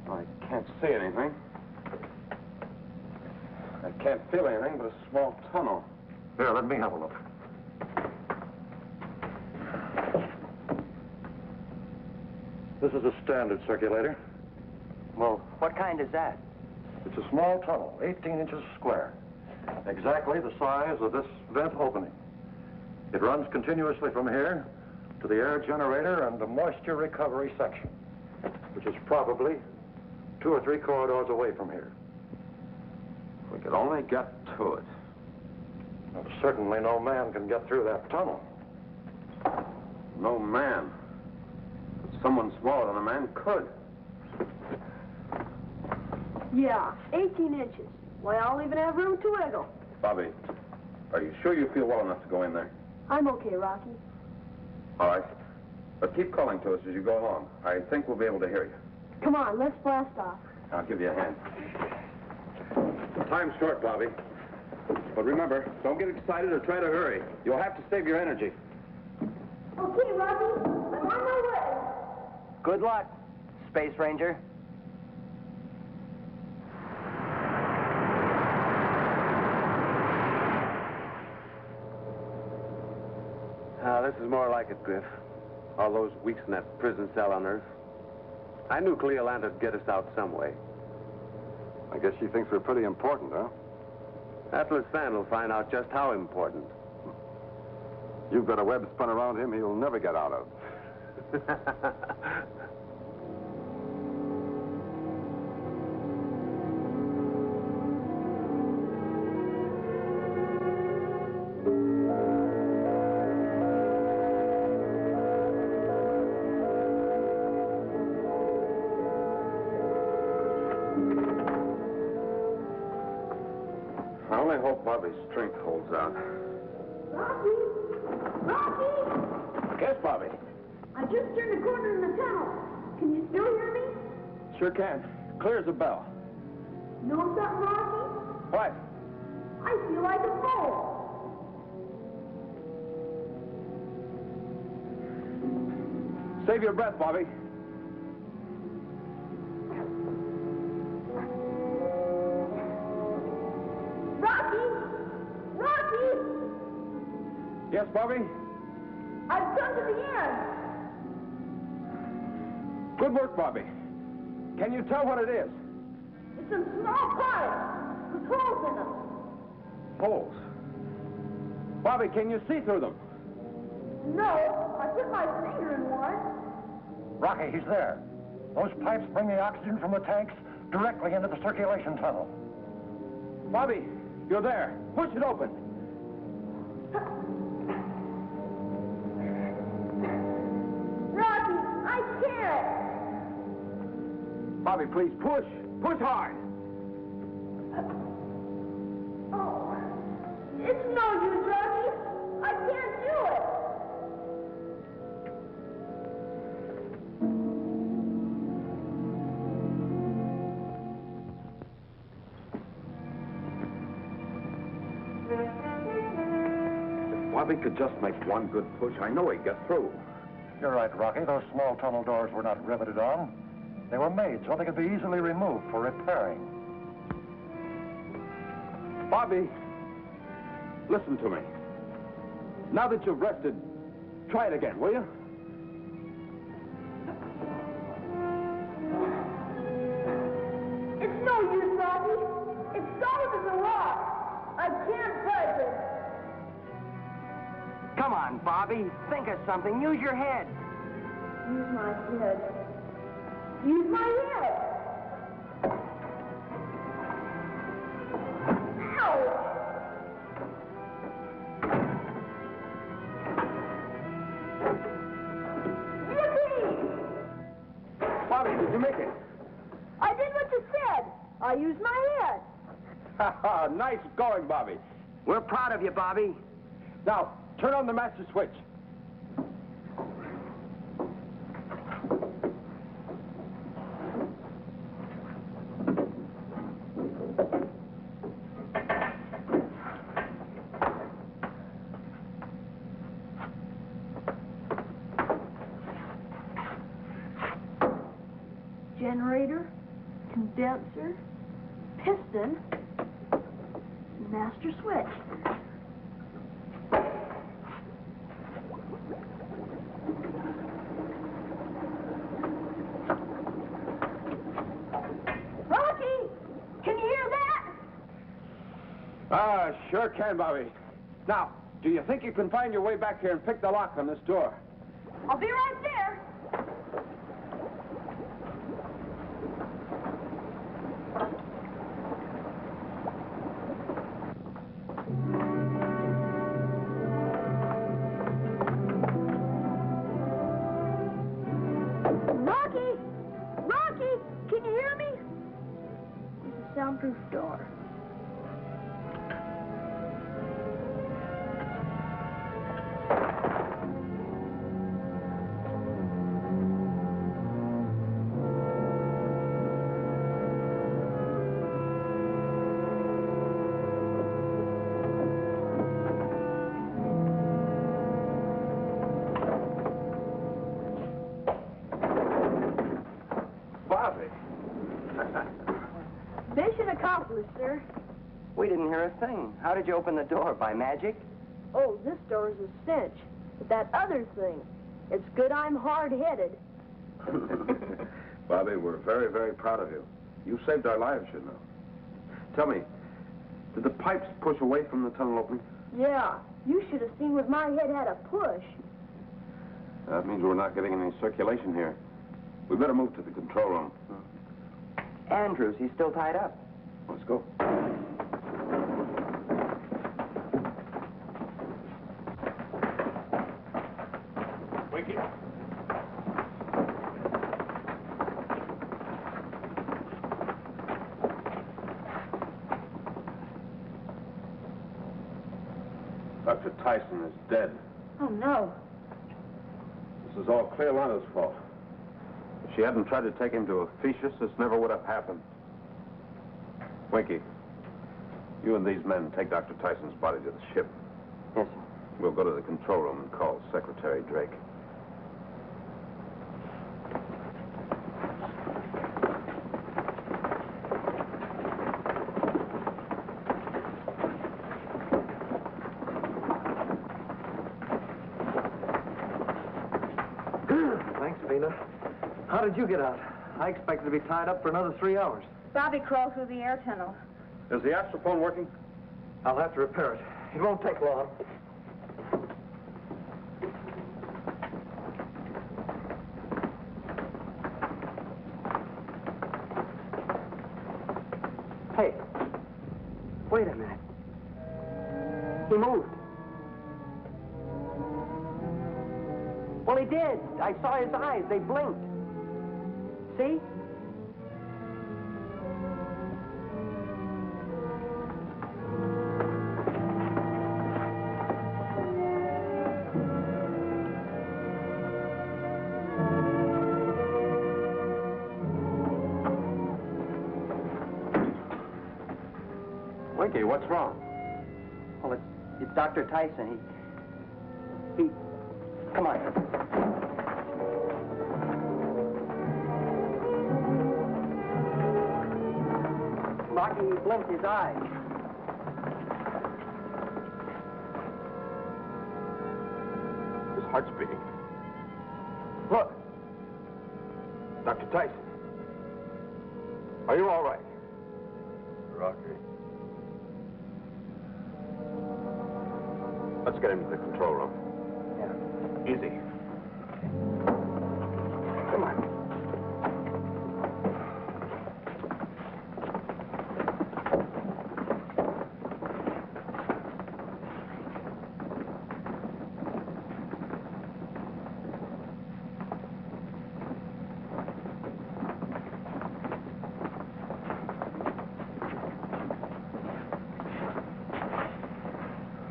I can't see anything. I can't feel anything but a small tunnel. Here, let me have a look. This is a standard circulator. Well, what kind is that? It's a small tunnel, 18 inches square. Exactly the size of this vent opening. It runs continuously from here to the air generator and the moisture recovery section, which is probably 2 or 3 corridors away from here. If we could only get to it. Well, certainly no man can get through that tunnel. No man. But someone smaller than a man could. Yeah, 18 inches. Why, I'll even have room to wiggle. Bobby, are you sure you feel well enough to go in there? I'm okay, Rocky. All right. But keep calling to us as you go along. I think we'll be able to hear you. Come on, let's blast off. I'll give you a hand. Time's short, Bobby. But remember, don't get excited or try to hurry. You'll have to save your energy. Okay, Rocky. I'm on my way. Good luck, Space Ranger. This is more like it, Griff. All those weeks in that prison cell on Earth. I knew Cleoland would get us out some way. I guess she thinks we're pretty important, huh? Atlas Van will find out just how important. You've got a web spun around him he'll never get out of. I only hope Bobby's strength holds out. Rocky! Rocky! Yes, Bobby. I just turned a corner in the tunnel. Can you still hear me? Sure can. Clear as a bell. Know something, Rocky? What? I feel like a foal. Save your breath, Bobby. Rocky! Rocky! Yes, Bobby? I've come to the end. Good work, Bobby. Can you tell what it is? It's some small pipes with holes in them. Holes. Bobby, can you see through them? No, I put my finger in one. Rocky, he's there. Those pipes bring the oxygen from the tanks directly into the circulation tunnel. Bobby, you're there. Push it open. Rocky, I can't. Bobby, please, push. Push hard. Oh, it's no use, Rocky. I can't do it. If Bobby could just make one good push, I know he'd get through. You're right, Rocky. Those small tunnel doors were not riveted on. They were made so they could be easily removed for repairing. Bobby, listen to me. Now that you've rested, try it again, will you? It's no use. I can't type it. Come on, Bobby. Think of something. Use your head. Use my head. Use my head. Ow! Bobby, did you make it? I did what you said. I used my head. Nice going, Bobby. We're proud of you, Bobby. Now, turn on the master switch. Generator, condenser, piston, master switch. Rocky, can you hear that? Sure can, Bobby. Now, do you think you can find your way back here and pick the lock on this door? I'll be right there. Rocky, can you hear me? It's a soundproof door. Mission accomplished, sir. We didn't hear a thing. How did you open the door? By magic? Oh, this door is a cinch. But that other thing, it's good I'm hard-headed. Bobby, we're very, very proud of you. You saved our lives, you know. Tell me, did the pipes push away from the tunnel opening? Yeah, you should have seen what my head had to push. That means we're not getting any circulation here. We better move to the control room. Andrews, he's still tied up. Let's go. Winky. Dr. Tyson is dead. Oh, no. This is all Cleolanda's fault. If she hadn't tried to take him to Ephesus, this never would have happened. Winky, you and these men take Dr. Tyson's body to the ship. Yes, sir. We'll go to the control room and call Secretary Drake. Thanks, Vena. How did you get out? I expected to be tied up for another 3 hours. Bobby crawled through the air tunnel. Is the astrophone working? I'll have to repair it. It won't take long. Hey, wait a minute. He moved. Well, he did. I saw his eyes. They blinked. See? Winky, what's wrong? Well, it's Dr. Tyson. He... Come on. Rocky blinked his eyes. His heart's beating. Look. Dr. Tyson. Are you all right? Rocky. Let's get into the control room. Yeah. Easy. Come on.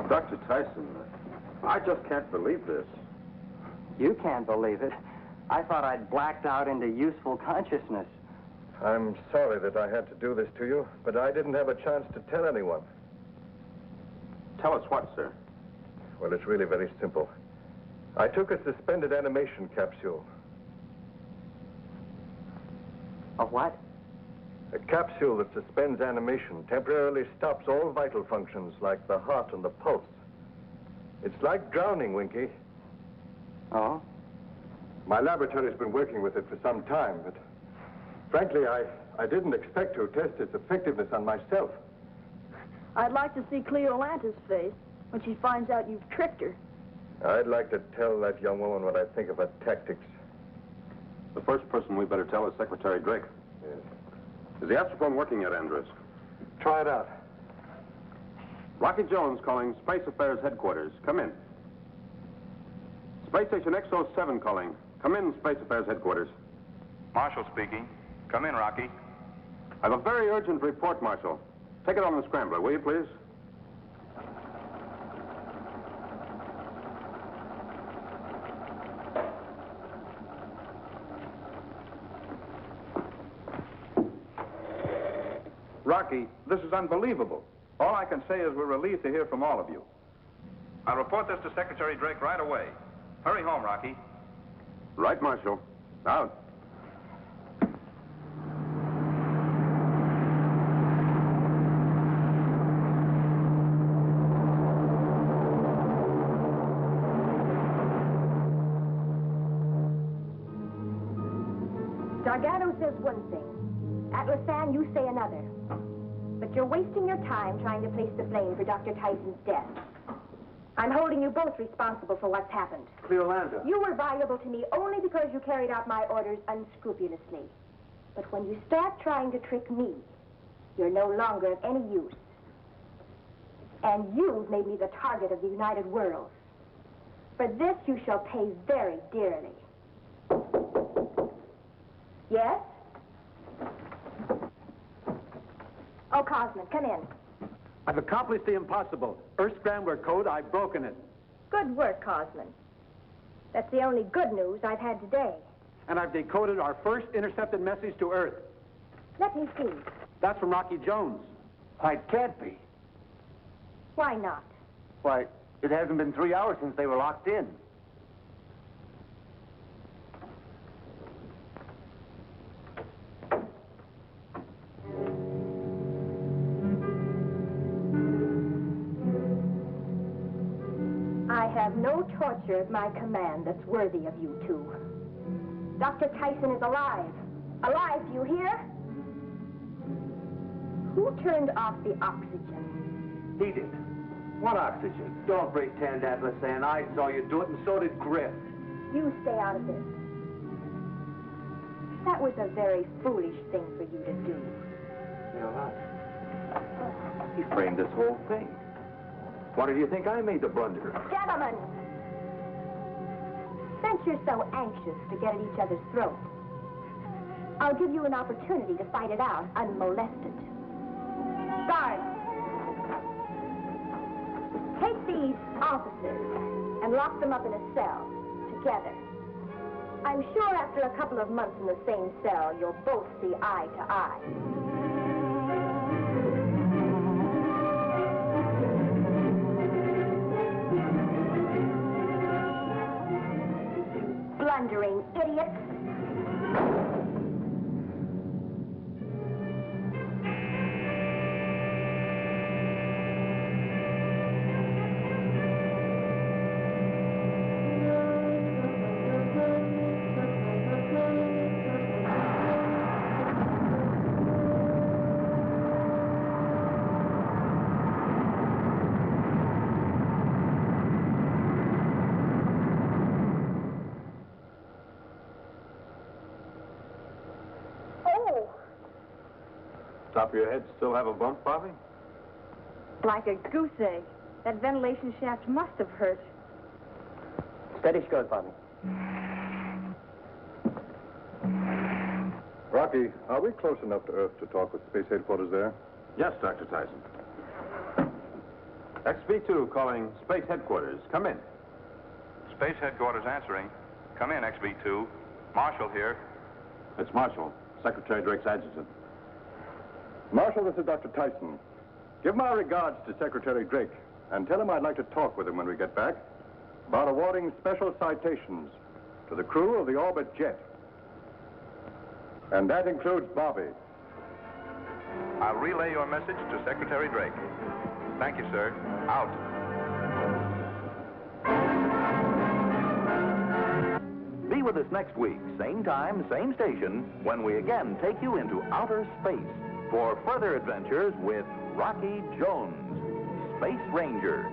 Dr. Tyson, I just can't believe this. You can't believe it. I thought I'd blacked out into useful consciousness. I'm sorry that I had to do this to you, but I didn't have a chance to tell anyone. Tell us what, sir? Well, it's really very simple. I took a suspended animation capsule. A what? A capsule that suspends animation temporarily stops all vital functions like the heart and the pulse. It's like drowning, Winky. Oh? My laboratory's been working with it for some time, but frankly, I didn't expect to test its effectiveness on myself. I'd like to see Cleolanta's face when she finds out you've tricked her. I'd like to tell that young woman what I think of her tactics. The first person we better tell is Secretary Drake. Yes. Is the astrophone working yet, Andrews? Try it out. Rocky Jones calling Space Affairs Headquarters. Come in. Space Station X07 calling. Come in, Space Affairs Headquarters. Marshall speaking. Come in, Rocky. I have a very urgent report, Marshal. Take it on the scrambler, will you, please? Rocky, this is unbelievable. All I can say is we're relieved to hear from all of you. I'll report this to Secretary Drake right away. Hurry home, Rocky. Right, Marshal. Out. Gargano says one thing. Atlasan, you say another. But you're wasting your time trying to place the blame for Dr. Tyson's death. I'm holding you both responsible for what's happened. Cleolanda. You were valuable to me only because you carried out my orders unscrupulously. But when you start trying to trick me, you're no longer of any use. And you've made me the target of the United Worlds. For this you shall pay very dearly. Yes? Oh, Cosman, come in. I've accomplished the impossible. Earth Scrambler code, I've broken it. Good work, Cosman. That's the only good news I've had today. And I've decoded our first intercepted message to Earth. Let me see. That's from Rocky Jones. Why, it can't be. Why not? Why, it hasn't been 3 hours since they were locked in. I have no torture at my command that's worthy of you two. Dr. Tyson is alive. Alive, do you hear? Who turned off the oxygen? He did. What oxygen? Don't pretend, Atlasan. I saw you do it, and so did Griff. You stay out of this. That was a very foolish thing for you to do. You're right. He framed this whole thing. Why did you think I made the blunder? Gentlemen! Since you're so anxious to get at each other's throats, I'll give you an opportunity to fight it out unmolested. Guards! Take these officers and lock them up in a cell, together. I'm sure after a couple of months in the same cell, you'll both see eye to eye. Blundering idiots. Top of your head still have a bump, Bobby? Like a goose egg. That ventilation shaft must have hurt. Steady goes, Bobby. Rocky, are we close enough to Earth to talk with space headquarters there? Yes, Dr. Tyson. XB2 calling space headquarters. Come in. Space headquarters answering. Come in, XB2. Marshall here. It's Marshall, Secretary Drake's adjutant. Marshal, this is Dr. Tyson. Give my regards to Secretary Drake and tell him I'd like to talk with him when we get back about awarding special citations to the crew of the orbit jet. And that includes Bobby. I'll relay your message to Secretary Drake. Thank you, sir. Out. Be with us next week, same time, same station, when we again take you into outer space for further adventures with Rocky Jones, Space Ranger.